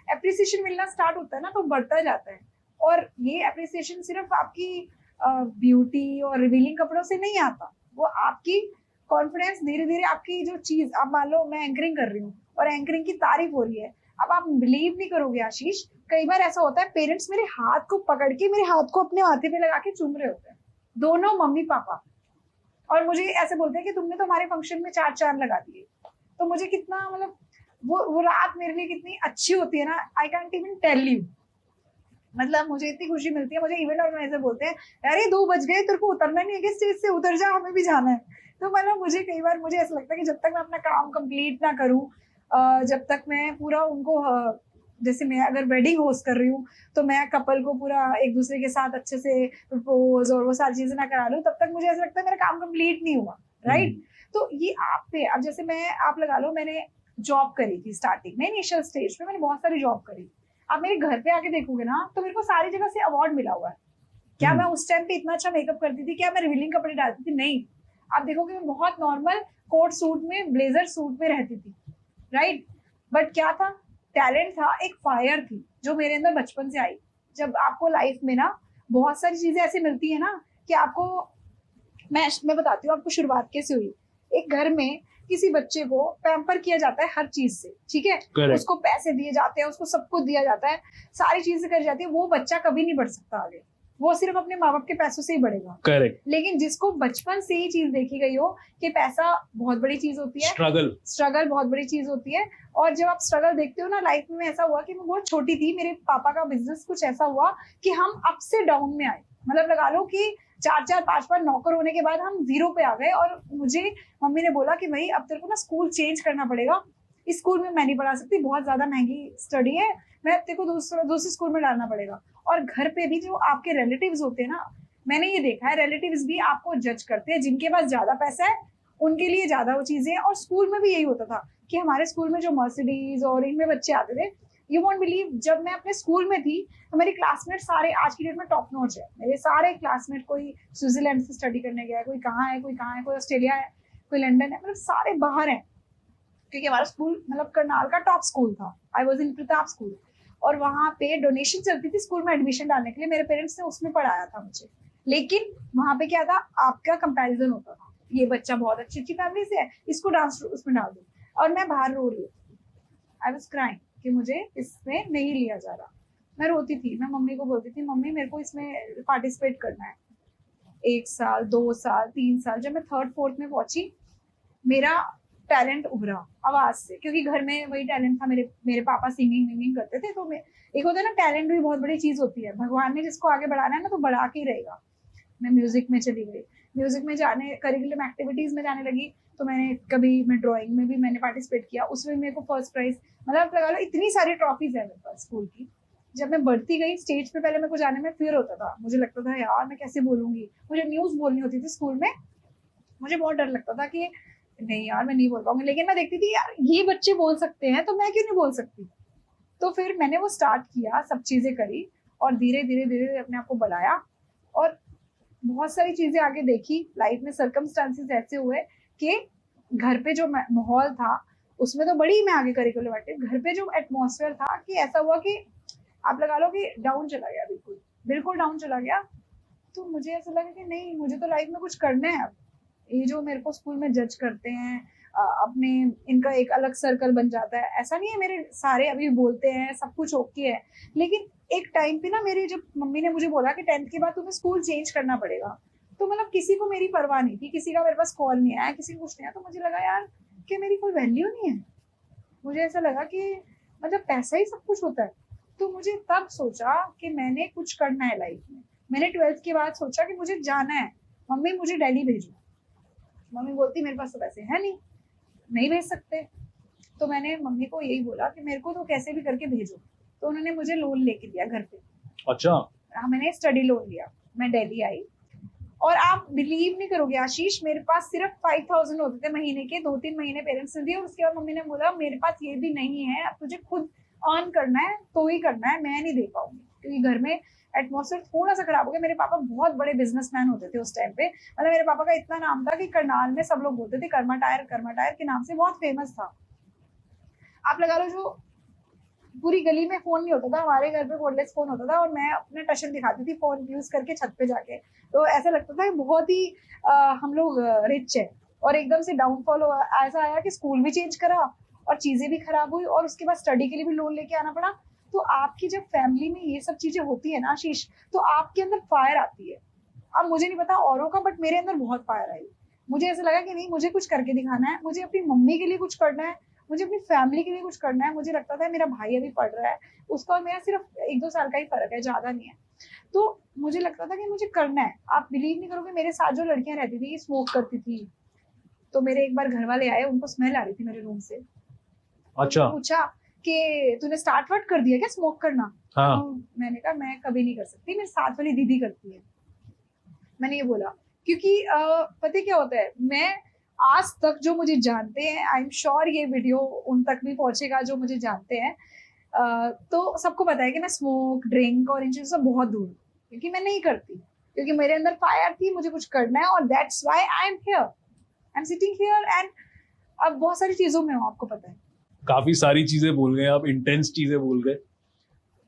एप्रिसिएशन मिलना स्टार्ट होता है ना, तो बढ़ता जाता है। और ये एप्रिसिएशन सिर्फ आपकी ब्यूटी और रिवीलिंग कपड़ों से नहीं आता, वो आपकी कॉन्फिडेंस धीरे धीरे, आपकी जो चीज, अब मान लो मैं एंकरिंग कर रही हूँ और एंकरिंग की तारीफ हो रही है, अब आप बिलीव नहीं करोगे आशीष, कई बार ऐसा होता है पेरेंट्स मेरे हाथ को पकड़ के मेरे हाथ को अपने माथे पे लगा के चूम रहे होते हैं, दोनों मम्मी पापा, और मुझे ऐसे बोलते हैं कि तुमने तो हमारे फंक्शन में 4 लगा दिए। तो मुझे कितना, मतलब वो रात मेरे लिए कितनी अच्छी होती है ना, I can't even tell you. मतलब मुझे इतनी खुशी मिलती है। मुझे इवेंट ऑर्गेनाइजर बोलते हैं अरे 2 बज गए, तेरे को उतरना नहीं है कि स्टेज से, उतर जा, हमें भी जाना है। तो मतलब मुझे कई बार मुझे ऐसा लगता है कि जब तक मैं अपना काम कंप्लीट ना करूं, जब तक मैं पूरा उनको जैसे मैं अगर वेडिंग होस्ट कर रही हूँ तो मैं कपल को पूरा एक दूसरे के साथ अच्छे से प्रपोज और वो सारी चीजें ना करा लूं, तब तक मुझे ऐसा लगता है मेरा काम कंप्लीट नहीं हुआ, राइट? तो ये आप पे, अब जैसे मैं, आप लगा लो मैंने जॉब करी थी स्टार्टिंग में, इनिशियल स्टेज पे मैंने बहुत सारी जॉब करी। आप मेरे घर पे आके देखोगे ना तो मेरे को सारी जगह से अवार्ड मिला हुआ है। क्या मैं उस टाइम पे इतना अच्छा मेकअप करती थी? क्या मैं रिवीलिंग कपड़े डालती थी? नहीं। आप देखोगे मैं बहुत नॉर्मल कोट सूट में, ब्लेजर सूट में रहती थी, राइट? बट क्या था? टैलेंट था, एक फायर थी जो मेरे अंदर बचपन से आई। जब आपको लाइफ में ना बहुत सारी चीजें ऐसी मिलती है ना कि आपको, मैं बताती हूँ आपको शुरुआत कैसे हुई। एक घर में किसी बच्चे को पैम्पर किया जाता है हर चीज से, ठीक है? Correct. उसको पैसे दिए जाते हैं, उसको सब कुछ दिया जाता है, सारी चीजें करी जाती है। वो बच्चा कभी नहीं बढ़ सकता आगे, वो सिर्फ अपने माँ बाप के पैसों से ही बढ़ेगा। करेक्ट। लेकिन जिसको बचपन से ही चीज देखी गई हो कि पैसा बहुत बड़ी चीज होती है, स्ट्रगल बहुत बड़ी चीज होती है, और जब आप स्ट्रगल देखते हो ना, लाइफ में ऐसा हुआ कि मैं बहुत छोटी थी, मेरे पापा का बिजनेस कुछ ऐसा हुआ कि हम अप से डाउन में आए। मतलब लगा लो कि 4 5 नौकर होने के बाद हम 0 पे आ गए, और मुझे मम्मी ने बोला कि भाई अब तेरे को ना स्कूल चेंज करना पड़ेगा, इस स्कूल में मैं नहीं पढ़ा सकती, बहुत ज्यादा महंगी स्टडी है, मैं तेरे को दूसरे स्कूल में डालना पड़ेगा। और घर पे भी जो आपके रिलेटिव्स होते हैं ना, मैंने ये देखा है, रिलेटिव्स भी आपको जज करते हैं। जिनके पास ज्यादा पैसा है उनके लिए ज्यादा वो चीजें हैं। और स्कूल में भी यही होता था कि हमारे स्कूल में जो मर्सिडीज और इनमें बच्चे आते थे, यू वोंट बिलीव, जब मैं अपने स्कूल में थी तो मेरे क्लासमेट सारे आज की डेट में टॉप नॉच है। मेरे सारे क्लासमेट, कोई स्विट्जरलैंड से स्टडी करने गया है, कोई कहाँ है, कोई ऑस्ट्रेलिया है, कोई लंदन है, मतलब सारे बाहर हैं, क्योंकि हमारा स्कूल मतलब करनाल का टॉप स्कूल था। I was in Pratap school, और वहां पे डोनेशन चलती थी स्कूल में एडमिशन डालने के लिए। मेरे पेरेंट्स ने उसमें पढ़ाया था मुझे, लेकिन वहां पे क्या था, आपका कंपैरिजन होता था, ये बच्चा बहुत अच्छी फैमिली से है, इसको डांस उसमें डाल दो। और मैं बाहर रो रही हूँ, आई वॉज क्राइंग कि मुझे इसमें नहीं लिया जा रहा। मैं रोती थी, मैं मम्मी को बोलती थी मम्मी मेरे को इसमें पार्टिसिपेट करना है। 1 साल 2 साल 3 साल, जब मैं 3rd 4th में पहुंची, मेरा टैलेंट उभरा आवाज से, क्योंकि घर में वही टैलेंट था। मेरे पापा सिंगिंग विंगिंग करते थे, तो मैं, एक होता है ना टैलेंट भी बहुत बड़ी चीज होती है, भगवान ने जिसको आगे बढ़ाना है ना तो बढ़ा के ही रहेगा। मैं म्यूजिक में चली गई, म्यूजिक में जाने, करिकुलम एक्टिविटीज में जाने लगी, तो मैं ड्राइंग में भी मैंने पार्टिसिपेट किया, उसमें मेरे को फर्स्ट प्राइज, मतलब लगा लो इतनी सारी ट्रॉफीज है मेरे पास स्कूल की। जब मैं बढ़ती गई स्टेज पे, पहले मेरे को जाने में फियर होता था, मुझे लगता था यार मैं कैसे बोलूंगी, मुझे न्यूज बोलनी होती थी स्कूल में, मुझे बहुत डर लगता था कि नहीं यार मैं नहीं बोल पाऊंगी, लेकिन मैं देखती थी यार ये बच्चे बोल सकते हैं तो मैं क्यों नहीं बोल सकती। तो फिर मैंने वो स्टार्ट किया, सब चीजें करी, और धीरे धीरे धीरे अपने आप को बढ़ाया, और बहुत सारी चीजें आगे देखी लाइफ में। सर्कमस्टांसेस ऐसे हुए कि घर पे जो माहौल था उसमें तो बड़ी मैं आगे करिकुलर एक्टिव, घर पे जो एटमॉस्फेयर था कि ऐसा हुआ कि आप लगा लो कि डाउन चला गया, बिल्कुल बिल्कुल डाउन चला गया। तो मुझे ऐसा लगा कि नहीं, मुझे तो लाइफ में कुछ करना है। अब ये जो मेरे को स्कूल में जज करते हैं, अपने इनका एक अलग सर्कल बन जाता है, ऐसा नहीं है, मेरे सारे अभी बोलते हैं, सब कुछ ओके है, लेकिन एक टाइम पे ना मेरी जब मम्मी ने मुझे बोला कि 10th के बाद तुम्हें स्कूल चेंज करना पड़ेगा, तो मतलब किसी को मेरी परवाह नहीं थी, किसी का मेरे पास कॉल नहीं आया, किसी को कुछ नहीं आया, तो मुझे लगा यार कि मेरी कोई वैल्यू नहीं है। मुझे ऐसा लगा कि मतलब पैसा ही सब कुछ होता है। तो मुझे तब सोचा कि मैंने कुछ करना है लाइफ में। मैंने 12th के बाद सोचा कि मुझे जाना है, मम्मी मुझे दिल्ली भेजो। मम्मी बोलती मेरे पास तो पैसे है नहीं भेज सकते। तो मैंने मम्मी को यही बोला कि मेरे को तो कैसे भी करके भेजो। तो उन्होंने मुझे लोन लेके दिया घर पे। अच्छा। हाँ, मैंने स्टडी लोन लिया, मैं दिल्ली आई, और आप बिलीव नहीं करोगे आशीष, मेरे पास सिर्फ 5000 होते थे महीने के, 2-3 महीने पेरेंट्स ने दिए, और उसके बाद मम्मी ने बोला मेरे पास ये भी नहीं है, अब तुझे खुद अर्न करना है तो ही करना है, मैं नहीं दे पाऊंगी। क्योंकि घर में एटमॉस्फेयर थोड़ा सा खराब हो गया। मेरे पापा बहुत बड़े बिजनेसमैन होते थे उस टाइम पे, मतलब मेरे पापा का इतना नाम था कि करनाल में सब लोग बोलते थे कर्मा टायर के नाम से बहुत फेमस था। आप लगा लो जो पूरी गली में फोन नहीं होता था, हमारे घर पे कोडलेस फोन होता था, और मैं अपने टशन दिखाती थी फोन यूज करके छत पे जाके। तो ऐसा लगता था बहुत ही हम लोग रिच है। और एकदम से डाउनफॉल ऐसा आया कि स्कूल भी चेंज करा और चीजें भी खराब हुई, और उसके बाद स्टडी के लिए भी लोन लेके आना पड़ा। तो आपकी जब फैमिली में ये सब चीजें होती है ना आशीष, तो आपके अंदर फायर आती है। अब मुझे नहीं पता औरों का, बट मेरे अंदर बहुत फायर आई। मुझे ऐसा लगा कि नहीं, मुझे कुछ करके दिखाना है, मुझे अपनी मम्मी के लिए कुछ करना है, मुझे अपनी फैमिली के लिए कुछ करना है। मुझे लगता था मेरा भाई अभी पढ़ रहा है, उसका और मेरा सिर्फ 1-2 साल का ही फर्क है, ज्यादा नहीं है। तो मुझे लगता था कि मुझे करना है। आप बिलीव नहीं करोगे, मेरे साथ जो लड़कियां रहती थी स्मोक करती थी, तो मेरे एक बार घर वाले आए, उनको स्मेल आ रही थी मेरे रूम से। अच्छा। पूछा कि तूने स्टार्ट वर्ट कर दिया क्या स्मोक करना? हाँ। तो मैंने कहा मैं कभी नहीं कर सकती, मेरे साथ वाली दीदी करती है। मैंने ये बोला क्योंकि पता क्या होता है, मैं आज तक जो मुझे जानते हैं, आई एम श्योर ये वीडियो उन तक भी पहुंचेगा जो मुझे जानते हैं, तो सबको पता है कि मैं स्मोक ड्रिंक और इन चीजों से बहुत दूर हूँ, क्योंकि मैं नहीं करती, क्योंकि मेरे अंदर फायर थी, मुझे कुछ करना है, और that's why I am here, I am sitting here. And अब बहुत सारी चीजों में हूँ, आपको पता है। काफी सारी चीजें बोल गए आप, इंटेंस चीजें बोल गए,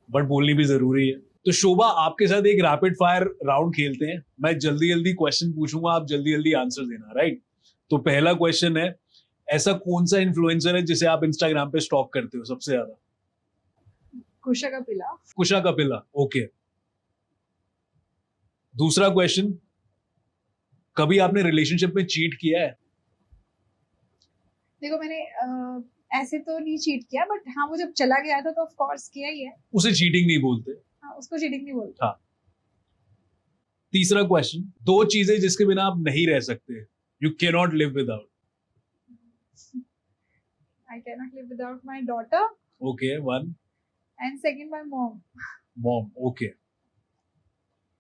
बट बोलनी भी जरूरी है। तो शोभा, आपके साथ एक रैपिड फायर राउंड खेलते हैं। मैं जल्दी जल्दी क्वेश्चन पूछूंगा, आप जल्दी जल्दी आंसर देना, राइट? तो पहला क्वेश्चन है, ऐसा कौन सा इन्फ्लुएंसर है जिसे आप इंस्टाग्राम पे स्टॉक करते हो सबसे ज्यादा? कुशा कपिला। कुशा कपिला, ओके। दूसरा क्वेश्चन, कभी आपने रिलेशनशिप में चीट किया है? देखो मैंने ऐसे तो नहीं चीट किया, बट हाँ वो जब चला गया था तो ऑफ कोर्स किया ही है। उसे चीटिंग नहीं बोलते। हाँ, उसको चीटिंग नहीं बोलते। हाँ। तीसरा क्वेश्चन, 2 चीजें जिसके बिना आप नहीं रह सकते, you can not live without. I cannot live without my daughter. Okay, 1। And second my mom. Mom, okay.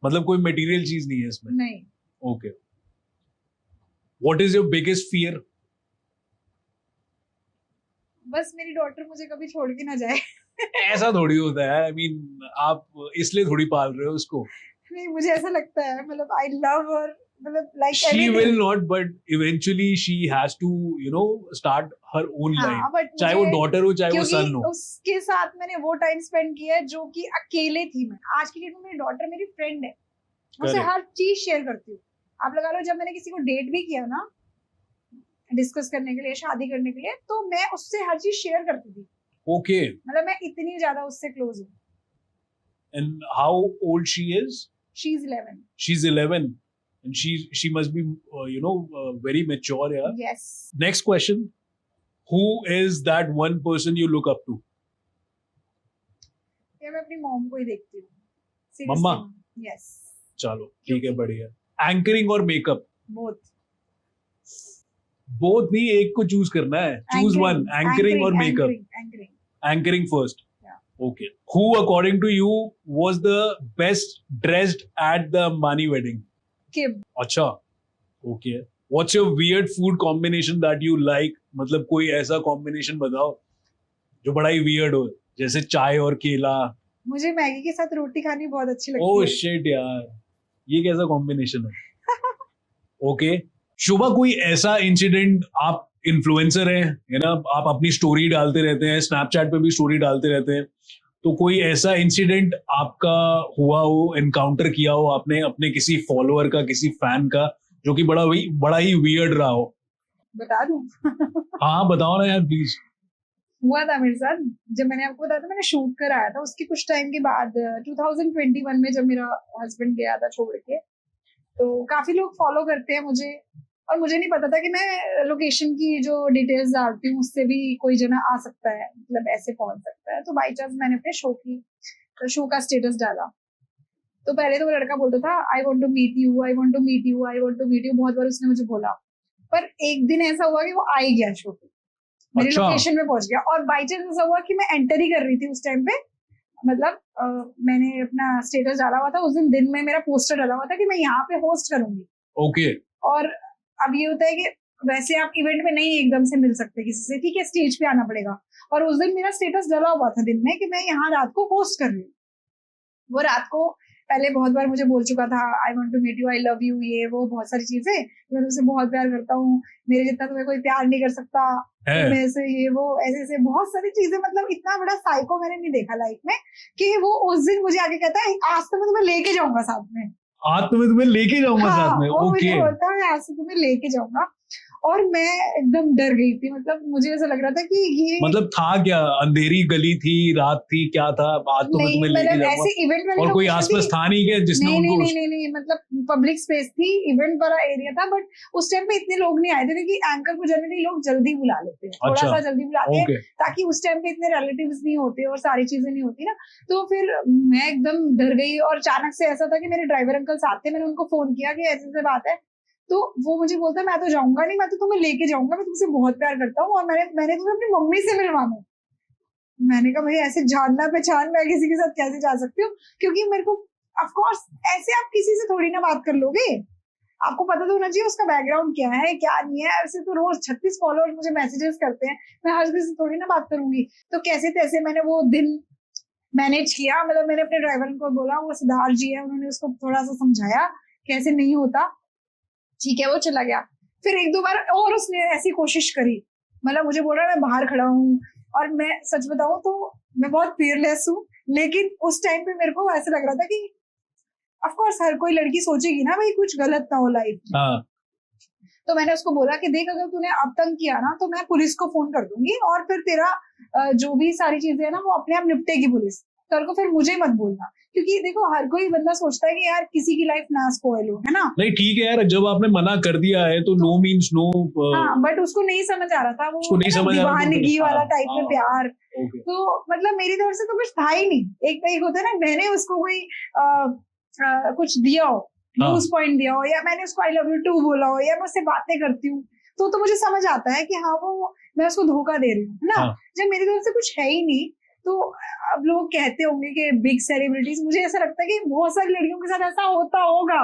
मतलब कोई मटेरियल चीज नहीं है इसमें? नहीं। Okay. What is your biggest fear? बस मेरी डॉटर मुझे कभी छोड़ के ना जाए। ऐसा थोड़ी होता है, आई मीन आप इसलिए थोड़ी पाल रहे हो उसको। नहीं, मुझे ऐसा लगता है, मतलब आई लव हर, मतलब like She will not, but eventually she has to, start her own life. But चाहे वो डॉटर हो, चाहे वो सन हो। उसके साथ मैंने वो टाइम स्पेंड किया है जो कि अकेले थी मैं। आज की डेट में मेरी डॉटर मेरी फ्रेंड है, मुझसे हर चीज शेयर करती हूँ। आप लगा लो, जब मैंने किसी को डेट भी किया ना, डिस्कस करने के लिए, शादी करने के लिए, तो मैं उससे हर चीज शेयर करती थी। ओके। मतलब मैं इतनी ज्यादा उससे क्लोज हूँ। And how old she is? She is 11. She's 11. and she must be very mature. Yeah. Yes. Next question: who is that one person you look up to? ये मैं अपनी मॉम को ही देखती हूँ. मम्मा? Yes. चलो ठीक है, बढ़िया. एंकरिंग और मेकअप? Both. बोथ नहीं, एक को चूज करना है. Choose one. एंकरिंग और makeup. Anchoring. Anchoring first. Yeah. Okay. Who, according to you, was the best dressed at the Ambani wedding? Kib. अच्छा. Okay. What's your weird food combination that you like? मतलब कोई ऐसा combination बताओ जो बड़ा ही weird हो, जैसे चाय और केला. मुझे मैगी के साथ रोटी खानी बहुत अच्छी लगती Oh है. shit यार, ये कैसा combination है? Okay. शुभा, कोई ऐसा इंसिडेंट, आप इन्फ्लुएंसर हैं, है ना, आप अपनी स्टोरी डालते रहते हैं, स्नैपचैट पे भी स्टोरी डालते रहते हैं, तो कोई ऐसा इंसिडेंट आपका हुआ हो, एनकाउंटर किया हो आपने अपने किसी फॉलोअर का, किसी फैन का, जो कि बड़ा ही वियर्ड रहा हो? बता दूं? हाँ बताओ ना यार प्लीज. हुआ था मेरे साथ, जब मैंने आपको बताया था मैंने शूट कराया था, उसके कुछ टाइम के बाद 2021 में जब मेरा हस्बैंड गया था छोड़ के, तो काफी लोग फॉलो करते हैं मुझे, और मुझे नहीं पता था कि मैं लोकेशन की जो डिटेल्स डालती हूँ उससे भी कोई जना आ सकता है, मतलब ऐसे पहुंच सकता है. तो बाई चांस मैंने अपने शो का स्टेटस डाला. तो पहले तो वो लड़का बोलता था I want to meet you, I want to meet you, I want to meet you, बहुत बार उसने मुझे बोला. पर एक दिन ऐसा हुआ कि वो आ ही गया शो पे, मेरी अच्छा. लोकेशन में पहुंच गया. और बाई चांस ऐसा हुआ कि मैं एंटर ही कर रही थी उस टाइम पे, मतलब मैंने अपना स्टेटस डाला हुआ था उस दिन में, मेरा पोस्टर डाला हुआ था कि मैं यहाँ पे होस्ट करूंगी. ओके. और अब ये होता है कि वैसे आप इवेंट में नहीं एकदम से मिल सकते किसी से, ठीक है, स्टेज पे आना पड़ेगा. और उस दिन मेरा स्टेटस डाला हुआ था दिन में कि मैं यहाँ रात को होस्ट कर रही हूँ. वो रात को पहले बहुत बार मुझे बोल चुका था I want to meet you, I love you, ये वो बहुत सारी चीजें, मैं तुमसे बहुत प्यार करता हूँ, मेरे जितना तुम्हें कोई प्यार नहीं कर सकता, मैं से ये वो ऐसे ऐसे बहुत सारी चीजें. मतलब इतना बड़ा साइको मैंने नहीं देखा लाइफ में कि वो उस दिन मुझे आके कहता है आज तो मैं तुम्हें लेके जाऊंगा साथ में, आज तो मैं तुम्हें लेके जाऊंगा साथ में. वो मुझे ओके. बोलता है आज से तुम्हें लेके जाऊंगा. और मैं एकदम डर गई थी, मतलब मुझे ऐसा लग रहा था कि ये मतलब था क्या, अंधेरी गली थी, रात थी, क्या था, आज तो मैं तुम्हें लेके जाऊंगा, ऐसे इवेंट वाली और कोई आसपास था नहीं क्या जिसने उनको? नहीं, मतलब पब्लिक स्पेस थी, इवेंट वाला एरिया था, बट उस टाइम पे इतने लोग नहीं आए थे क्योंकि एंकर को जनरली लोग जल्दी बुला लेते हैं, थोड़ा सा जल्दी बुलाते हैं ताकि उस टाइम पे इतने रिलेटिव्स नहीं होते और सारी चीजें नहीं होती ना. तो फिर मैं एकदम डर गई, और अचानक से ऐसा था कि मेरे ड्राइवर अंकल साथ थे, मैंने उनको फोन किया कि ऐसे बात है, तो वो मुझे बोलता है मैं तो जाऊंगा नहीं, मैं तो तुम्हें लेके जाऊंगा, मैं तुमसे बहुत प्यार करता हूँ और मैंने तुम्हें अपनी मम्मी से मिलवाना. मैंने कहा भाई ऐसे जानना पहचान मैं किसी के साथ कैसे जा सकती हूँ, क्योंकि मेरे को ऑफ कोर्स ऐसे आप किसी से थोड़ी ना बात कर लोगे, आपको पता तो होना चाहिए उसका बैकग्राउंड क्या है क्या नहीं है. ऐसे तो रोज 36 फॉलोअर्स मुझे मैसेजेस करते हैं, मैं हर किसी से थोड़ी ना बात करूंगी. तो कैसे तैसे मैंने वो दिन मैनेज किया. मतलब मैंने अपने ड्राइवर को बोला, वो सिद्धार्थ जी है, उन्होंने उसको थोड़ा सा समझाया कैसे नहीं होता, ठीक है, वो चला गया. फिर एक दो बार और उसने ऐसी कोशिश करी, मतलब मुझे बोल रहा है मैं बाहर खड़ा हूँ, और मैं सच बताऊं तो मैं बहुत फियरलेस हूँ, लेकिन उस टाइम पे मेरे को ऐसा लग रहा था कि ऑफ कोर्स हर कोई लड़की सोचेगी ना भाई कुछ गलत ना हो लाइफ में. तो मैंने उसको बोला कि देख अगर तूने अब तंग किया ना तो मैं पुलिस को फोन कर दूंगी, और फिर तेरा जो भी सारी चीजें है ना वो अपने आप निपटेगी पुलिस, तेरे को फिर मुझे मत बोलना. क्योंकि देखो हर कोई बंदा सोचता है कि यार किसी की लाइफ ना स्पॉइल हो, है ना. नहीं ठीक है यार, जब आपने मना कर दिया है तो नो मींस नो. हाँ, बट उसको नहीं समझ आ रहा था, वो दीवानगी वाला टाइप में प्यार. तो मतलब मेरी तरफ से तो कुछ था ही नहीं. एक होता है ना, मैंने उसको कोई कुछ दिया हो, न्यूज पॉइंट दिया हो, या मैंने उसको आई लव यू टू बोला हो, या मैं उससे बातें करती हूँ, तो मुझे समझ आता है कि हाँ वो मैं उसको धोखा दे रही हूँ, है ना. जब मेरी तरफ से कुछ है ही नहीं, तो अब लोग कहते होंगे कि बिग सेलिब्रिटीज, मुझे ऐसा लगता है कि बहुत सारी लड़कियों के साथ ऐसा होता होगा,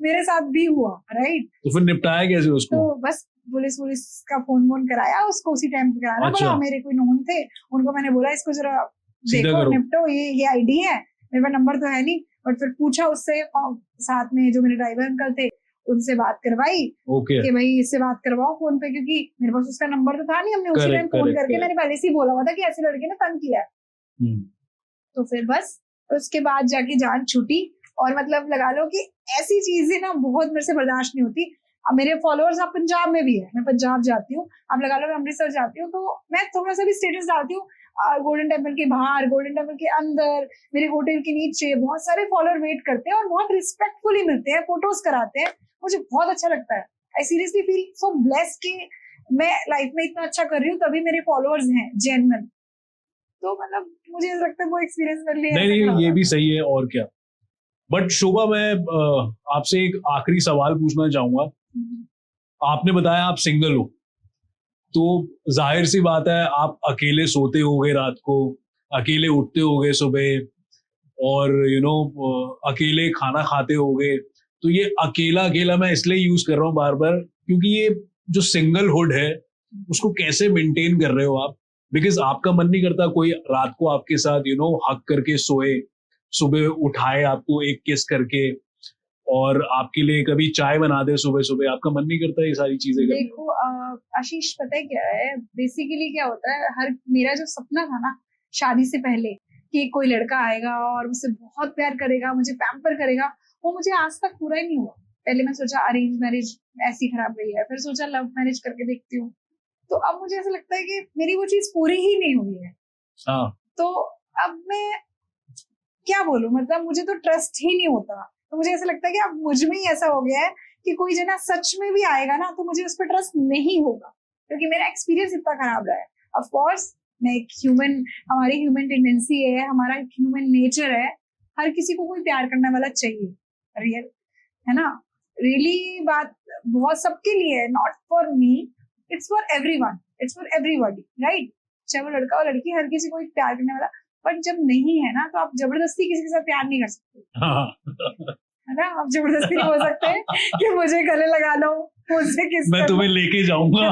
मेरे साथ भी हुआ, राइट. तो फिर निपटाया कैसे उसको? तो बस पुलिस का फोन कराया उसको, उसी टाइम पे कराना पड़ा. मेरे कोई नोन थे, उनको मैंने बोला इसको जरा देखो निपटो, ये आईडी है, मेरे पास नंबर तो है नहीं, बट फिर पूछा उससे, साथ में जो मेरे ड्राइवर अंकल थे उनसे बात करवाई कि भाई इससे बात करवाओ फोन पे, क्योंकि मेरे पास उसका नंबर तो था नहीं. हमने उसी टाइम फोन करके मैंने पहले से ही बोला हुआ था कि ऐसे लड़के ने तंग किया है. तो फिर बस उसके बाद जाके जान छूटी. और मतलब लगा लो कि ऐसी चीजें ना बहुत मेरे से बर्दाश्त नहीं होती. अब मेरे फॉलोअर्स अब पंजाब में भी है, मैं पंजाब जाती हूँ, आप लगा लो मैं अमृतसर जाती हूँ, तो मैं थोड़ा सा भी स्टेटस डालती हूँ गोल्डन टेम्पल के बाहर, गोल्डन टेम्पल के अंदर, मेरे होटल के नीचे, बहुत सारे फॉलोअर वेट करते हैं और बहुत रिस्पेक्टफुली मिलते हैं, फोटोज कराते हैं, मुझे बहुत अच्छा लगता है। I seriously feel so blessed कि मैं लाइफ में इतना अच्छा कर रही हूँ, तभी मेरे फॉलोअर्स हैं जेन्युइन। तो मतलब मुझे ऐसा लगता है वो एक्सपीरियंस मेरे लिए नहीं ये भी सही है और क्या। बट शोभा मैं आपसे एक आखिरी सवाल पूछना चाहूंगा। आपने बताया आप सिंगल हो, तो जाहिर सी बात है आप अकेले सोते होगे रात को, अकेले उठते होगे सुबह और अकेले खाना खाते होगे। तो ये अकेला अकेला मैं इसलिए यूज कर रहा हूँ बार बार क्योंकि ये जो सिंगलहुड है उसको कैसे मेंटेन कर रहे हो आप? बिकॉज आपका मन नहीं करता कोई रात को आपके साथ हक करके सोए, सुबह उठाए आपको एक किस करके और आपके लिए कभी चाय बना दे सुबह सुबह, आपका मन नहीं करता ये सारी चीजें करने? देखो आशीष, पता है क्या है, बेसिकली क्या होता है, मेरा जो सपना था ना शादी से पहले कि कोई लड़का आएगा और मुझसे बहुत प्यार करेगा, मुझे पैम्पर करेगा, वो मुझे आज तक पूरा ही नहीं हुआ। पहले मैं सोचा अरेंज मैरिज ऐसी खराब रही है, फिर सोचा लव मैरिज करके देखती हूँ, तो अब मुझे ऐसा लगता है कि मेरी वो चीज पूरी ही नहीं हुई है। तो अब मैं क्या बोलूं, मतलब मुझे तो ट्रस्ट ही नहीं होता। तो मुझे ऐसा लगता है कि अब मुझ में ही ऐसा हो गया है कि कोई जना सच में भी आएगा ना तो मुझे उस पर ट्रस्ट नहीं होगा, क्योंकि मेरा एक्सपीरियंस इतना खराब रहा है। ऑफ कोर्स मैं एक हमारी ह्यूमन टेंडेंसी है, हमारा ह्यूमन नेचर है, हर किसी को कोई प्यार करने वाला चाहिए, रियल है ना, रियली बात बहुत सबके लिए है, not for me, it's for everyone, it's for everybody, right? चाहे वो लड़का और लड़की, हर किसी को एक प्यार करने वाला। बट जब नहीं है ना तो आप जबरदस्ती किसी के साथ प्यार नहीं कर सकते, है ना? आप जबरदस्ती नहीं हो सकते कि मुझे गले लगा लो, मुझसे किस मैं तुम्हें लेके जाऊंगा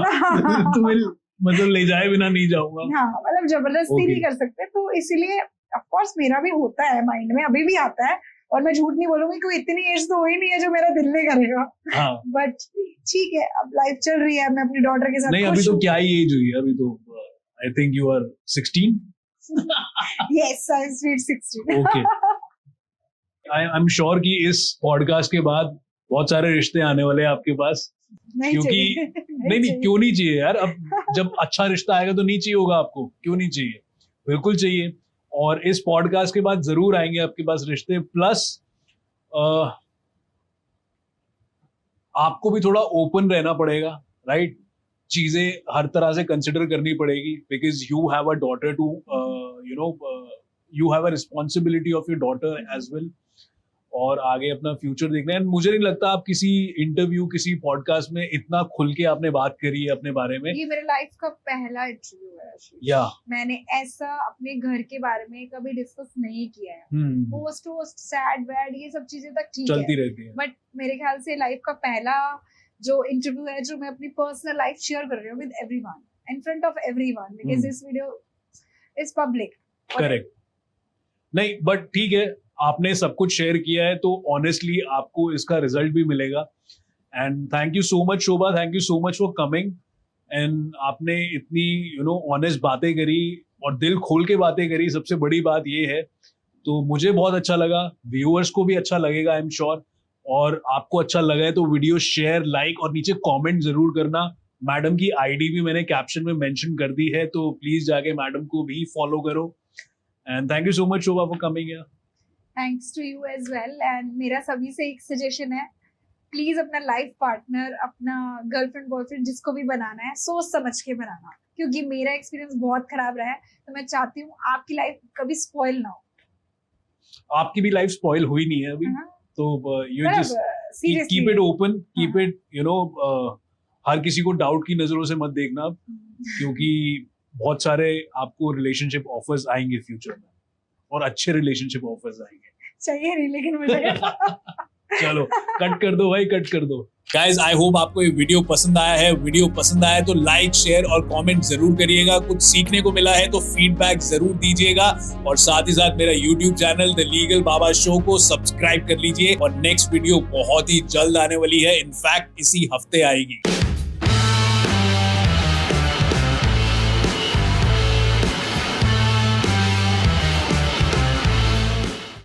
तुम्हें मतलब ले जाए बिना नहीं जाऊंगा। हाँ, मतलब जबरदस्ती नहीं कर सकते। तो इसीलिए ऑफ कोर्स मेरा भी होता है माइंड में, अभी भी आता है, और मैं झूठ नहीं बोलूंगी कि इतनी एज तो हुई नहीं है जो मेरा दिल नहीं करेगा। बट ठीक है, अब लाइफ चल रही है, मैं अपनी डॉटर के साथ नहीं, अभी तो क्या ही एज हुई है, अभी तो I think you are 16। Yes, I am sweet 16. Okay. I am sure कि इस पॉडकास्ट के बाद बहुत सारे रिश्ते आने वाले हैं आपके पास, क्योंकि नहीं क्यों नहीं चाहिए यार, अब जब अच्छा रिश्ता आएगा तो नहीं चाहिए होगा आपको? क्यों नहीं चाहिए, बिल्कुल चाहिए। और इस पॉडकास्ट के बाद जरूर आएंगे आपके पास रिश्ते, प्लस आपको भी थोड़ा ओपन रहना पड़ेगा, राइट? चीजें हर तरह से कंसिडर करनी पड़ेगी, because you have a daughter too you have a responsibility of your daughter as well, और आगे अपना फ्यूचर देखना है। मुझे नहीं लगता आप किसी इंटरव्यू, किसी पॉडकास्ट में इतना खुल के आपने बात करी है अपने बारे में। ये मेरे लाइफ का पहला इंटरव्यू है। या मैंने ऐसा अपने घर के बारे में कभी डिस्कस नहीं किया है। पोस्ट वोस्ट, सैड वैड, ये सब चीजें तक ठीक चलती रहती है, बट मेरे ख्याल से लाइफ का पहला जो इंटरव्यू है जो मैं अपनी पर्सनल लाइफ शेयर कर रही हूँ with everyone, in front of everyone, because this video is public. Correct. नहीं बट ठीक है, आपने सब कुछ शेयर किया है तो ऑनेस्टली आपको इसका रिजल्ट भी मिलेगा। And thank you so much Shobha, thank you so much for coming. And आपने इतनी ऑनेस्ट बातें करी और दिल खोल के बातें करी, सबसे बड़ी बात ये है। तो मुझे बहुत अच्छा लगा, व्यूअर्स को भी अच्छा लगेगा आई एम श्योर। और आपको अच्छा लगा है तो वीडियो शेयर, लाइक और नीचे कमेंट जरूर करना। मैडम की आईडी भी मैंने कैप्शन में मेंशन कर दी है, तो प्लीज जाके मैडम को भी फॉलो करो। And thank you so much Shobha for coming here. Thanks to you as well. And मेरा सभी से एक सजेशन है, प्लीज अपना लाइफ पार्टनर, अपना गर्लफ्रेंड बॉयफ्रेंड जिसको भी बनाना है, सोच समझ के बनाना, क्योंकि मेरा एक्सपीरियंस बहुत खराब रहा है। तो मैं चाहती हूँ आपकी लाइफ कभी स्पॉइल ना हो। आपकी भी लाइफ स्पॉइल हुई नहीं है अभी, तो you just keep it open, keep it हर किसी को डाउट की नजरों से मत देखना, क्योंकि बहुत सारे आपको रिलेशनशिप ऑफर्स आएंगे फ्यूचर में, और अच्छे रिलेशनशिप ऑफर्स आएंगे। चाहिए नहीं लेकिन मुझे चलो कट कर दो भाई, कट कर दो। गाइज आई होप आपको ये वीडियो पसंद आया है। वीडियो पसंद आया तो लाइक, शेयर और कमेंट जरूर करिएगा। कुछ सीखने को मिला है तो फीडबैक जरूर दीजिएगा, और साथ ही साथ मेरा YouTube channel the legal Baba show को सब्सक्राइब कर लीजिए। और नेक्स्ट वीडियो बहुत ही जल्द आने वाली है, इनफैक्ट इसी हफ्ते आएगी।